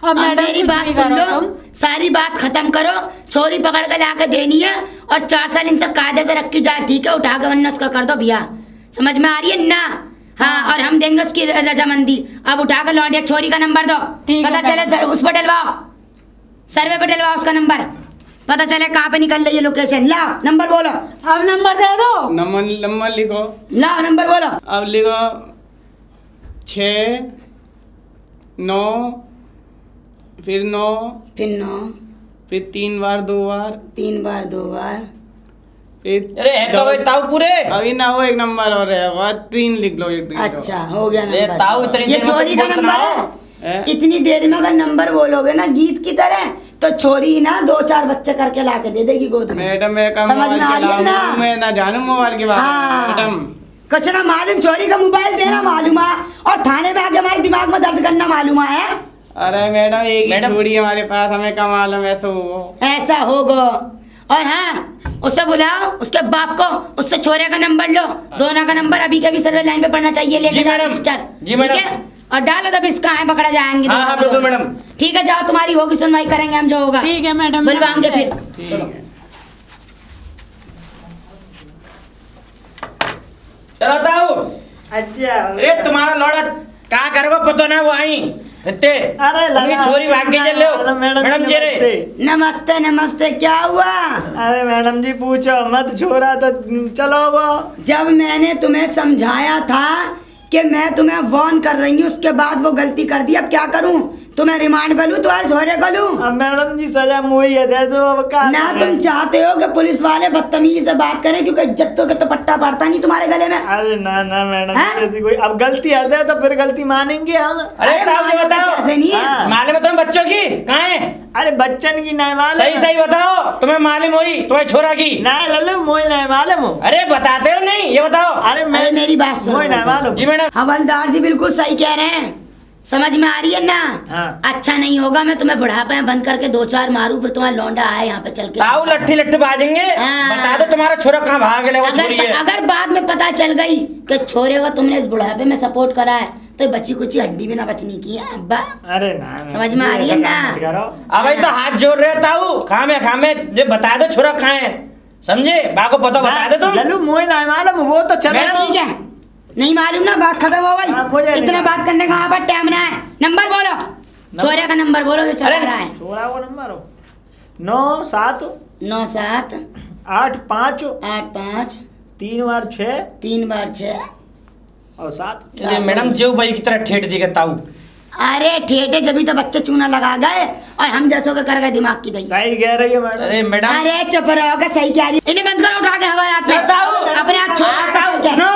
अब मेरी बात सुन लो, सारी बात खत्म करो, छोरी पकड़ कर लाके देनी है और 4 साल इनसे कायदे से रखी जाए, ठीक है? उठा के वरना उसका कर दो भैया, समझ में आ रही है ना? हाँ, और हम देंगे उसकी रजामंदी। अब उठा कर लौंडिया छोरी का नंबर दो, पता चले उस पर डलवाओ, सर्वे पर डलवाओ उसका नंबर, पता चले कहाँ पे निकल रही है लोकेशन। लाओ नंबर बोलो। अब नंबर दे दो। नंबर लिखो। लाओ नंबर बोलो। अब लिखो 6 9 फिर 9 फिर 9 फिर 3 बार 2 बार 3 बार 2 बार अरे है तो ताऊ पूरे अभी ना वो एक नंबर और है, वो 3 लिख लो एक। अच्छा हो गया नंबर। ताऊ ये छोरी का नंबर है। इतनी देर में अगर नंबर बोलोगे ना गीत की तरह तो छोरी ना 2-4 बच्चे करके ला के दे देगी गोद में। मैडम मैं समझ में आ रही है ना? मैं ना जानू मोबाइल की बात। हाँ। मैडम कुछ ना मालूम, छोरी का मोबाइल देना मालूम है और थाने में आके हमारे दिमाग में दर्द करना मालूम है। अरे मैडम एक ही छोरी हमारे पास, हमें क्या मालूम ऐसा हो। ऐसा होगा और हाँ, उसे बुलाओ, उसके बाप को, उससे छोरे का नंबर लो, दोनों का नंबर अभी के भी सर्वे लाइन पे पड़ना चाहिए, लेके जाओ रजिस्टर। जी मैडम। ठीक है, और डालो तब इसका है पकड़ा जाएंगे। हाँ हाँ बिल्कुल मैडम। ठीक है, जाओ, तुम्हारी होगी सुनवाई, करेंगे हम जो होगा। ठीक है मैडम। बुलवाएंगे फिर। चलो ताऊ। अच्छा अरे तुम्हारा लौड़ा क्या करोगे पता ना, वो आई इतने अरे उनकी छोरी भाग के चल लो। मैडम जी रे नमस्ते नमस्ते, क्या हुआ? अरे मैडम जी पूछो मत, छोरा तो चलो वो। जब मैंने तुम्हें समझाया था कि मैं तुम्हें वार्न कर रही हूँ, उसके बाद वो गलती कर दी, अब क्या करूँ? तुम्हें रिमांड पर लूँ, तुम्हारे छोरे को लूँ? अब मैडम जी सजा मुझे है, दे दो अब क्या ना करें? तुम चाहते हो कि पुलिस वाले बदतमीजी से बात करें, क्योंकि इज्जतों के तो पट्टा पड़ता नहीं तुम्हारे गले में। अरे ना ना मैडम हैं? जी, यदि कोई अब गलती है तो फिर गलती मानेंगे हम। अरे ताऊ जी बताओ, कैसे नहीं है? हाँ। मालूम है तुम्हें बच्चों की कहाँ है? अरे बच्चन की नहीं मालूम। सही सही बताओ, तुम्हें मालूम हुई तुम्हें छोरा की? ना लल्लू मुझे नहीं मालूम हो। अरे बताते हो नहीं, ये बताओ। अरे अरे मेरी बात सुनो। मुझे नहीं मालूम। जी मैडम। हवलदार जी बिल्कुल सही कह रहे हैं, समझ में आ रही है ना? हाँ। अच्छा नहीं होगा मैं तुम्हें बुढ़ापे में बंद करके 2-4 मारूं, फिर तुम्हारा लौंडा आए यहाँ पे चल के। ताऊ लट्ठी लट्ठी बाजेंगे। हाँ। बता दो तुम्हारा छोरा कहाँ भाग गया, वो छोरी है। अगर बाद में पता चल गई कि छोरे को तुमने इस बुढ़ापे में सपोर्ट करा है, तो ये बच्ची कुछ हड्डी भी ना बचनी की है अब्बा। अरे ना ना, समझ में आ रही है ऐसा ना? काम मत करो। अब भाई तो हाथ जोड़ रहे हो ताऊ, खामे ये बता दो छोरा कहाँ है, समझे? बाको पता बता दो तुम। लल्लू मुझे नहीं मालूम, वो तो चलो। मैडम, ठीक है, नहीं मालूम ना, बात खत्म हो हाँ, मुझे गई। नहीं इतना मालूम। बात करने का यहाँ पर टाइम ना है। नंबर बोलो, छोरे का नंबर बोलो जो चला अरे, रहा है। छोरा वो नंबर हो 9-7 9-7 8-5 8-5 3-6 3-6 और 7। अरे मैडम जो भाई की तरह ठेठ देगा ताऊ। अरे ठेठे जभी तो बच्चे चूना लगा गए और हम जैसों के कर गए दिमाग की दही। सही कह रही है मैडम। अरे मैडम। अरे चुप रहोगे, सही कह रही है। इन्हें बंद करो, उठा के हमारे हाथ में। ताऊ अपने आप छोड़ सुनो,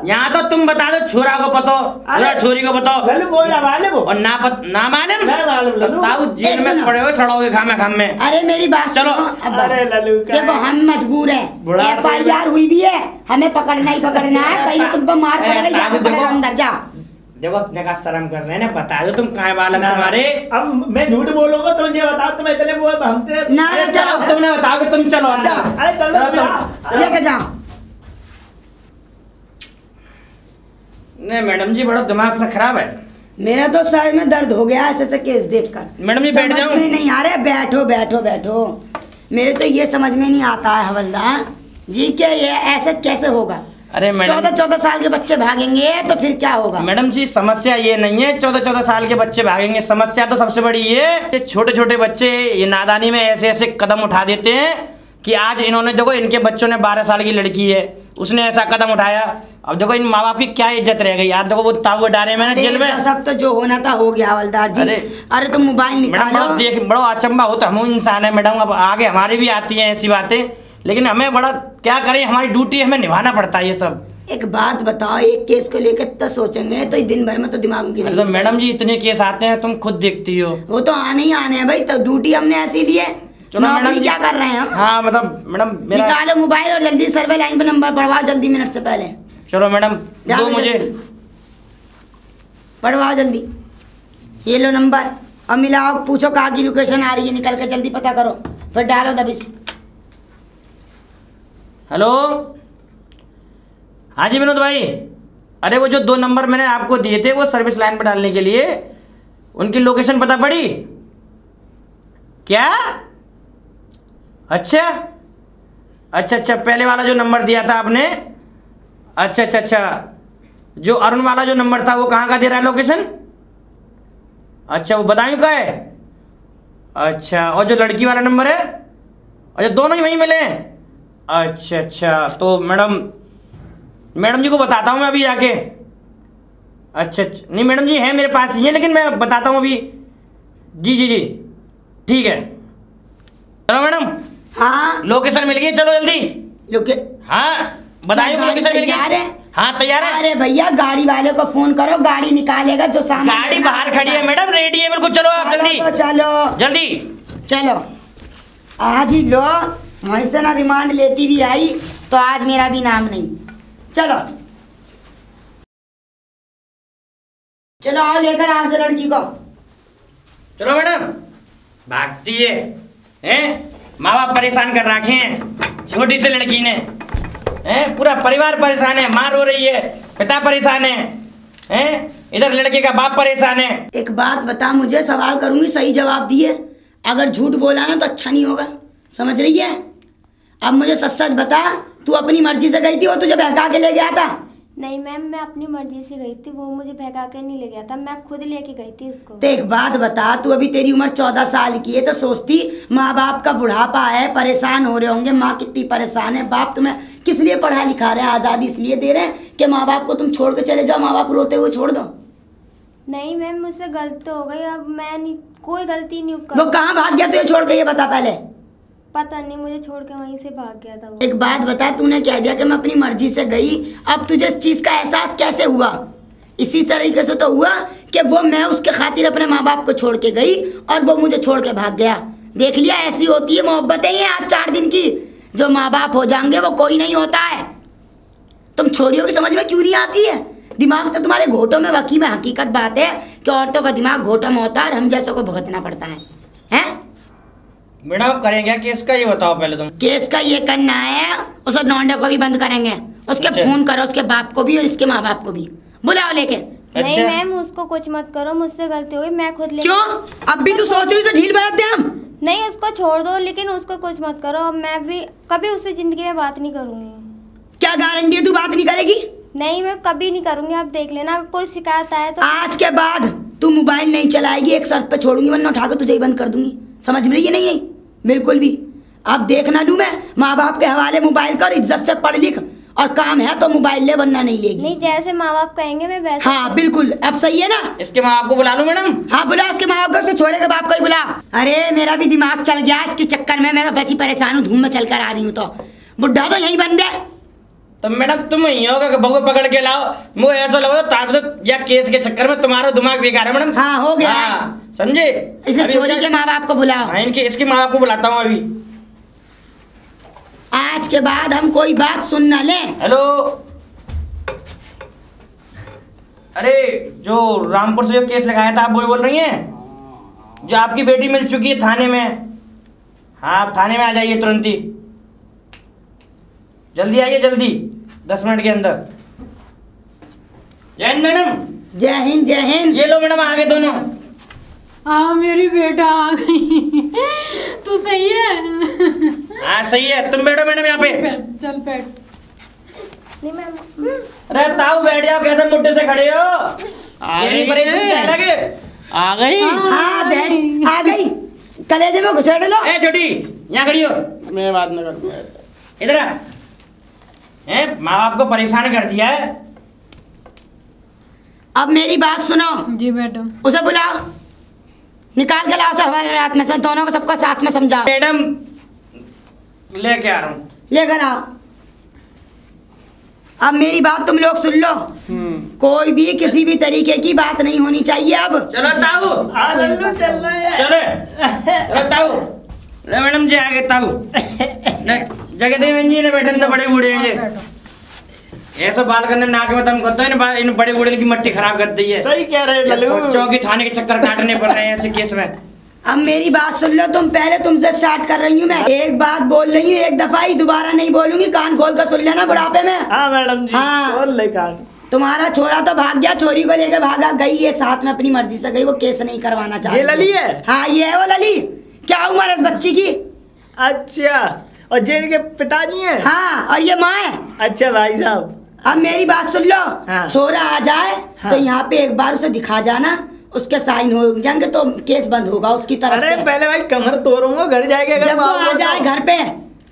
यहाँ तो तुम बता दो छोरा को पतो, छोरा छोरी को बताओ, लल्लू बोला मालूम हो। और ना मालूम ना मालूम लल्लू। ताऊ जेल में सुनो। पड़े हुए सड़ोगे खामे खामे। अरे मेरी बात चलो। सुनो अब्बा। अरे लल्लू का देखो हम मजबूर हैं, बुढ़ापे में- FIR हुई भी है, हमें पकड़ना ही पकड़ना है। कहीं तुम पर मार पड़ रही है, ताऊ पड़े देखो। अंदर जा। देखो का शर्म कर रहे हैं ना, बता दो तुम कहाँ बालक तुम्हारे। अब मैं झूठ बोलूंगा तो मुझे बताओ, तुम इतने वो हमसे ना ना चलो, तुमने बताओ कि तुम चलो अंदर। जाओ। अरे चलो चलो तुम। लेके जाओ। नहीं मैडम जी बड़ा दिमाग सा खराब है। मेरा तो सर में दर्द हो गया ऐसे केस देखकर। मैडम जी बैठ समझ जाओ। में नहीं आ रहा। बैठो बैठो बैठो। मेरे तो ये समझ में नहीं आता है हवलदार जी कि ये ऐसे कैसे होगा। अरे मैडम 14-14 साल के बच्चे भागेंगे तो फिर क्या होगा? मैडम जी समस्या ये नहीं है 14-14 साल के बच्चे भागेंगे, समस्या तो सबसे बड़ी ये छोटे छोटे बच्चे ये नादानी में ऐसे ऐसे कदम उठा देते हैं कि आज इन्होंने देखो इनके बच्चों ने 12 साल की लड़की है, उसने ऐसा कदम उठाया। अब देखो इन माँ बाप की क्या इज्जत रह गई यार। देखो वो ताऊ डारे में ना जेल में। सब तो जो होना था हो गया हवलदार जी। अरे तुम मोबाइल मैडम निकालो। बड़ा देख बड़ा अचंबा हो तो हम इंसान है मैडम, अब आगे हमारी भी आती हैं ऐसी बातें, लेकिन हमें बड़ा क्या करें, हमारी ड्यूटी हमें निभाना पड़ता है ये सब। एक बात बताओ, एक केस को लेकर इतना सोचेंगे तो दिन भर में तो दिमाग की मतलब मैडम जी इतने केस आते हैं, तुम खुद देखती हो। वो तो आने ही आने हैं भाई, तो ड्यूटी हमने ऐसी ली है। चलो मैडम नौकरी जी। क्या कर रहे हैं हम? हाँ मतलब मैडम मेरा। निकालो मोबाइल और जल्दी सर्वे लाइन पे नंबर पढ़वाओ, जल्दी मिनट से पहले। चलो मैडम दो जाओ मुझे। जल्दी। पढ़वाओ जल्दी, ये लो नंबर और मिलाओ, पूछो कहाँ की लोकेशन आ रही है, निकल के जल्दी पता करो, फिर डालो दबिश। हेलो हाँ जी विनोद भाई, अरे वो जो 2 नंबर मैंने आपको दिए थे वो सर्विस लाइन पर डालने के लिए, उनकी लोकेशन पता पड़ी क्या? अच्छा अच्छा अच्छा, पहले वाला जो नंबर दिया था आपने, अच्छा अच्छा अच्छा, जो अरुण वाला जो नंबर था वो कहाँ का दे रहा है लोकेशन? अच्छा वो बदायूं का है। अच्छा और जो लड़की वाला नंबर है, अच्छा दोनों ही वहीं मिले हैं। अच्छा अच्छा, तो मैडम जी को बताता हूँ मैं अभी जाके। अच्छा अच्छा, नहीं मैडम जी है मेरे पास ही है, लेकिन मैं बताता हूँ अभी। जी जी जी ठीक है। चलो मैडम हाँ लोकेशन मिल गई, चलो जल्दी। लोके हाँ बताइए क्या लोकेशन मिल तैयार गई। है? हाँ तैयार है। अरे भैया गाड़ी वाले को फोन करो, गाड़ी निकालेगा जो सामान। गाड़ी बाहर खड़ी है मैडम, रेडी है बिल्कुल, चलो आप जल्दी चलो तो चलो जल्दी। चलो, आज ही लो। वहीं से ना रिमांड लेती भी आई तो आज मेरा भी नाम नहीं। चलो चलो आओ, लेकर आओ से लड़की को। चलो मैडम, भागती है हैं? माँ बाप परेशान कर रखे हैं छोटी सी लड़की ने, हैं? पूरा परिवार परेशान है, माँ रो रही है, पिता परेशान है, हैं? इधर लड़के का बाप परेशान है। एक बात बता, मुझे सवाल करूंगी, सही जवाब दिए। अगर झूठ बोला ना तो अच्छा नहीं होगा, समझ रही है? अब मुझे सच सच बता, तू अपनी मर्जी से गई थी, वो तुझे बहका के ले गया था? नहीं मैम, मैं अपनी मर्जी से गई थी, वो मुझे बहका के नहीं ले गया था, मैं खुद लेके गई थी उसको। तो एक बात बता, तू अभी तेरी उम्र 14 साल की है, तो सोचती माँ बाप का बुढ़ापा है, परेशान हो रहे होंगे, माँ कितनी परेशान है, बाप तुम्हें किस लिए पढ़ा लिखा रहे हैं, आज़ादी इसलिए दे रहे हैं कि माँ बाप को तुम छोड़ के चले जाओ, माँ बाप रोते हुए छोड़ दो। नहीं मैम, मुझसे गलती हो गई, अब मैं नहीं, कोई गलती नहीं वो कहाँ भाग गया तुझे छोड़ के, ये बता पहले। पता नहीं, मुझे छोड़ के वहीं से भाग गया था वो। एक बात बता, तूने कह दिया कि मैं अपनी मर्जी से गई, अब तुझे इस चीज़ का एहसास कैसे हुआ? इसी तरीके से तो हुआ कि वो मैं उसके खातिर अपने माँ बाप को छोड़ के गई और वो मुझे छोड़ के भाग गया। देख लिया, ऐसी होती है मोहब्बतें ये आज 4 दिन की, जो माँ बाप हो जाएंगे वो कोई नहीं होता है। तुम छोरियों की समझ में क्यों नहीं आती है? दिमाग तो तुम्हारे घोटों में वकी में। हकीकत बात है कि औरतों का दिमाग घोटों में होता है और हम जैसों को भुगतना पड़ता है, हैं? मैडम करें क्या केस का, ये बताओ पहले तुम। केस का ये करना है, उस लौंडे को भी बंद करेंगे, उसके अच्छा। फोन करो, उसके बाप को भी और इसके माँ बाप को भी बुलाओ लेके। नहीं अच्छा। मैम, उसको कुछ मत करो, मुझसे गलती हो गई, मैं खुद ले। क्यों? अब भी तू सोच रही से ढील बरतते हम? नहीं, उसको छोड़ दो, लेकिन उसको कुछ मत करो। अब मैं भी कभी उससे जिंदगी में बात नहीं करूंगी। क्या गारंटी है तू बात नहीं करेगी? नहीं, मैं कभी नहीं करूंगी, आप देख लेना, अगर कोई शिकायत आए तो। आज के बाद तू मोबाइल नहीं चलाएगी, एक शर्त पे छोड़ूंगी, वरना उठा के तुझे ही बंद कर दूंगी। समझ में रही है? नहीं नहीं बिल्कुल भी। अब देख ना लूं मैं, माँ बाप के हवाले मोबाइल कर, इज्जत से पढ़ लिख, और काम है तो मोबाइल ले, वरना नहीं लेगी। नहीं, जैसे माँ बाप कहेंगे मैं वैसे। हाँ बिल्कुल, अब सही है ना? इसके माँ बाप को बुला लूं मैडम? हाँ बुला, उसके माँ बाप को, उसके छोरे के बाप को ही बुला। अरे मेरा भी दिमाग चल गया इसके चक्कर में, मैं तो वैसी परेशान हूँ, धूम में चल कर आ रही हूँ, तो बुढ़ा तो यही बंद है। तो मैडम तुम यही होगा कि बहू पकड़ के लाओ, मुझे ऐसा लगा या केस के चक्कर में तुम्हारा दिमाग बेकार है मैडम। हाँ हो गया। हाँ, समझे? इसे अभी छोरी के माँ बाप को बुलाओ। हाँ, इसके माँ बाप को बुलाता हूँ अभी। आज के बाद हम कोई बात सुन ना लें। हेलो, अरे जो रामपुर से जो केस लगाया था आप वही बोल रही हैं? जो आपकी बेटी मिल चुकी है थाने में। हाँ, आप थाने में आ जाइए तुरंत ही, जल्दी आइए, जल्दी 10 मिनट के अंदर। जय हिंद मैडम। जय हिंद जय हिंद। ये लो मैडम, आगे दोनों। हाँ मेरी बेटा आ गई। तू सही है? हाँ सही है, तुम बैठो मैडम यहाँ पे। चल बैठ। नहीं मैम। अरे ताऊ बैठ जाओ, कैसे मुड्ढे से खड़े हो? गई लगे आ गई। हाँ देख आ गई, कलेजे में घुसेड़ लो। ए छोटी, यहाँ खड़ी हो, मैं बात न करूँगा। इधर आ। माँ बाप को परेशान कर दिया है। अब मेरी बात सुनो। जी मैडम। उसे बुलाओ, निकाल के लाओ हवाई रात में से, दोनों को सबको साथ में समझाओ। मैडम लेके आ रहा हूँ। लेकर आओ। अब मेरी बात तुम लोग सुन लो, कोई भी किसी भी तरीके की बात नहीं होनी चाहिए। अब चलो ताऊ, लल्लू चल रहा है। चलो ताऊ। ले मैडम जी आगे ताऊ। जगह दे जी ने बैठे ना, बड़े बूढ़े हैं ऐसा बाल करने नाक में दम करता है, इन बड़े बूढ़े की मट्टी खराब कर दी है। सही कह रहे लल्लू। चौकी थाने के चक्कर काटने पड़ रहे हैं ऐसे केस में। अब मेरी बात सुन लो, तुम पहले तुमसे स्टार्ट कर रही हूँ मैं। एक बात बोल रही हूँ, एक दफा ही, दोबारा नहीं बोलूंगी, कान खोल कर सुन लेना बुढ़ापे में। हाँ मैडम जी। हाँ। बोल ले कान। तुम्हारा छोरा तो भाग गया, छोरी को लेकर भागा, गई है साथ में, अपनी मर्जी से गई, वो केस नहीं करवाना चाहती। ये लली है? हाँ ये है वो लली। क्या उम्र है इस बच्ची की? अच्छा, और जे इनके पिताजी हैं? हाँ, और ये माँ है। अच्छा भाई साहब। अब मेरी बात सुन लो। हाँ। छोरा आ जाए हाँ। तो यहाँ पे एक बार उसे दिखा जाना, उसके साइन हो जाएंगे तो केस बंद होगा उसकी तरफ अरे से। पहले भाई कमर तोड़ूंगा, घर जाएगा। जब वो आ जाए घर पे,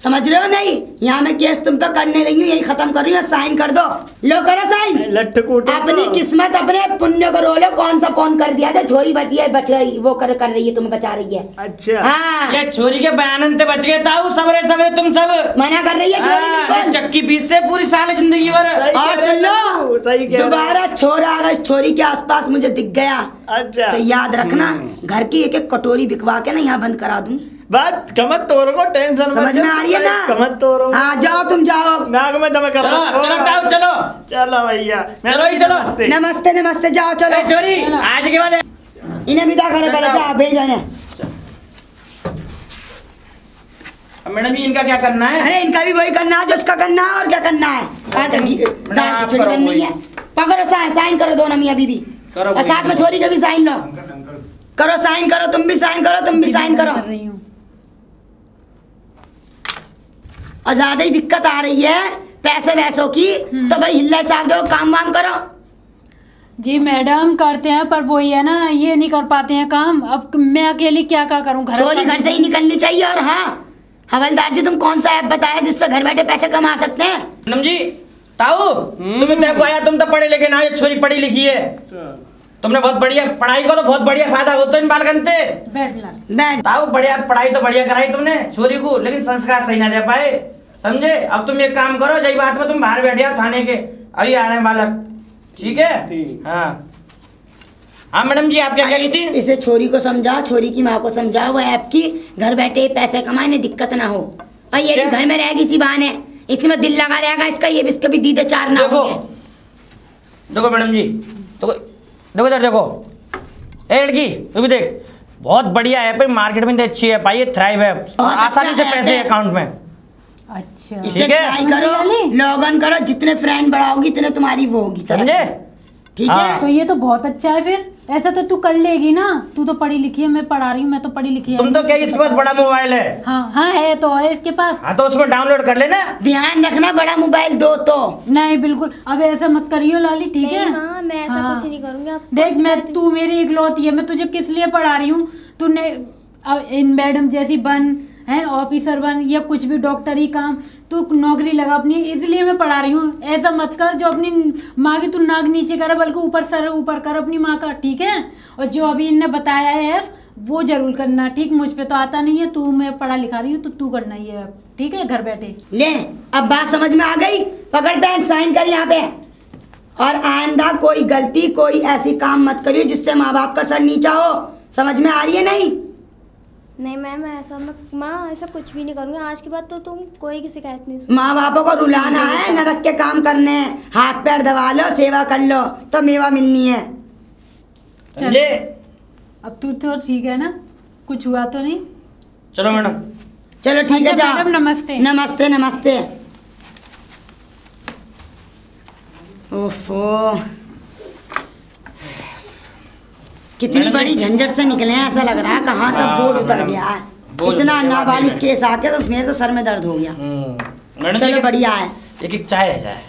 समझ रहे हो? नहीं, यहाँ मैं केस तुम पे करने रही हूँ, यही खत्म कर रही हूँ, साइन कर दो। लो करो साइन। लट्ठ कूटे अपनी किस्मत अपने पुण्य को रोलो, कौन सा फोन कर दिया था, छोरी बची है, बच गई, वो कर रही है, तुम्हें बचा रही है। अच्छा। हाँ, ये छोरी के बयान से बच गए ताऊ, सवेरे सवेरे तुम सब मना कर रही है छोरी बिल्कुल। चक्की पीसते पूरी साल जिंदगी भर। और सुन लो, सही कह रहे हो। दोबारा छोरा अगर इस छोरी के आसपास मुझे दिख गया अच्छा तो याद रखना, घर की एक एक कटोरी बिकवा के ना यहाँ बंद करा दूंगी। बात कमर तोड़ को, टेंशन मत समझ में आ रही है ना? कमर तोड़ो। हाँ जाओ, तुम जाओ। नाक में दम कर चलो रहा। चलो ताऊ चलो। चलो भैया। चलो ही चलो। नमस्ते। नमस्ते नमस्ते, जाओ चलो। ए छोरी, आज के बाद इन्हें विदा करे, पहले जाओ, भेज इन्हें। अब मैडम जी इनका क्या करना है? अरे इनका भी वही करना है जो उसका करना है, और क्या करना है? दाल खिचड़ी बननी है। पकड़ो साइन करो दोनों मियां बीबी, और साथ में छोरी के भी साइन लो। करो साइन करो, तुम भी साइन करो, तुम भी साइन करो। कर रही हूँ। और ज्यादा ही दिक्कत आ रही है पैसे वैसों की, तो भाई हिल्ला साहब दो, काम वाम करो। जी मैडम करते हैं, पर वही है ना, ये नहीं कर पाते हैं काम। अब मैं अकेली क्या क्या करूँ? छोरी घर से ही निकलनी चाहिए। और हाँ हवलदार जी, तुम कौन सा ऐप बताया जिससे घर बैठे पैसे कमा सकते हैं? मैडम जी ताऊ तुम्हें देखो आया, तुम तो पढ़े लिखे ना, ये छोरी पढ़ी लिखी है, तुमने बहुत बढ़िया पढ़ाई को तो बहुत बढ़िया फायदा होता है इन बालकन से। बैठ ताऊ बढ़िया पढ़ाई तो बढ़िया कराई तुमने छोरी को, लेकिन संस्कार सही ना दे पाए, समझे? अब तुम एक काम करो, जय बात में तुम बाहर बैठ जाओ थाने के, अभी आ रहे हैं बालक, ठीक है? हाँ हाँ मैडम जी आप क्या कह रही थी? इसे छोरी को समझाओ, छोरी की माँ को समझाओ, वो ऐप की घर बैठे पैसे कमाने दिक्कत ना हो। और ये भी घर में रहेगी इसी बहाने, इसमें दिल लगा रहेगा इसका, ये भी इसका भी दीदे चार ना देखो होंगे। देखो मैडम जी, देखो इधर देखो, ए लड़की तू भी देख, बहुत बढ़िया ऐप है, मार्केट में अच्छी ऐप आई है, थ्राइव ऐप, आसानी से पैसे अकाउंट में। अच्छा इसे ट्राई करो, लॉग इन करो, जितने फ्रेंड बढ़ाओगी इतने तुम्हारी वो होगी, समझे? ठीक है? तो ये तो बहुत अच्छा है। फिर ऐसा तो तू कर लेगी ना, तू तो पढ़ी लिखी है, मैं पढ़ा रही हूँ, मैं तो पढ़ी लिखी है। तुम तो क्या इसके पास बड़ा मोबाइल है? हाँ हाँ है तो है इसके पास। हाँ तो उसमें डाउनलोड कर लेना। ध्यान रखना बड़ा मोबाइल दो तो नहीं बिल्कुल, अब ऐसा मत करियो लाली, ठीक है? हाँ मैं ऐसा हाँ। कुछ नहीं करूँगी। आप देख मैं, तू मेरी इकलौती है, मैं तुझे किस लिए पढ़ा रही हूँ? तूने अब इन मैडम जैसी बन है, ऑफिसर बन, या कुछ भी डॉक्टरी काम, तू नौकरी लगा अपनी, इसलिए मैं पढ़ा रही हूँ। ऐसा मत कर जो अपनी माँ की तू नाक नीचे कर, बल्कि ऊपर सर ऊपर कर अपनी माँ का, ठीक है? और जो अभी इनने बताया है ऐप, वो जरूर करना, ठीक? मुझ पे तो आता नहीं है, तू मैं पढ़ा लिखा रही हूँ तो तू करना ही है, ठीक है? घर बैठे ले। अब बात समझ में आ गई? पकड़ पेन साइन कर यहाँ पे। और आइंदा कोई गलती, कोई ऐसी काम मत करियो जिससे माँ बाप का सर नीचा हो। समझ में आ रही है? नहीं मैम ऐसा माँ ऐसा कुछ भी नहीं करूँगी आज के बाद, तो तुम कोई की शिकायत नहीं सुनो। माँ बापों को रुलाना है, न रख के काम करने हैं, हाथ पैर दबा लो, सेवा कर लो, तो मेवा मिलनी है। समझे? अब तू तो ठीक है ना, कुछ हुआ तो नहीं? चलो मैडम। चलो ठीक है, अच्छा, जाओ। मैडम नमस्ते। नमस्ते नमस्ते। ओफो, कितनी बड़ी झंझट से निकले हैं, ऐसा लग रहा है कहाँ से बोझ उतर गया है। इतना नाबालिग केस आके तो मेरे तो सर में दर्द हो गया। मैडम चलो बढ़िया है। एक चाय रह जाए।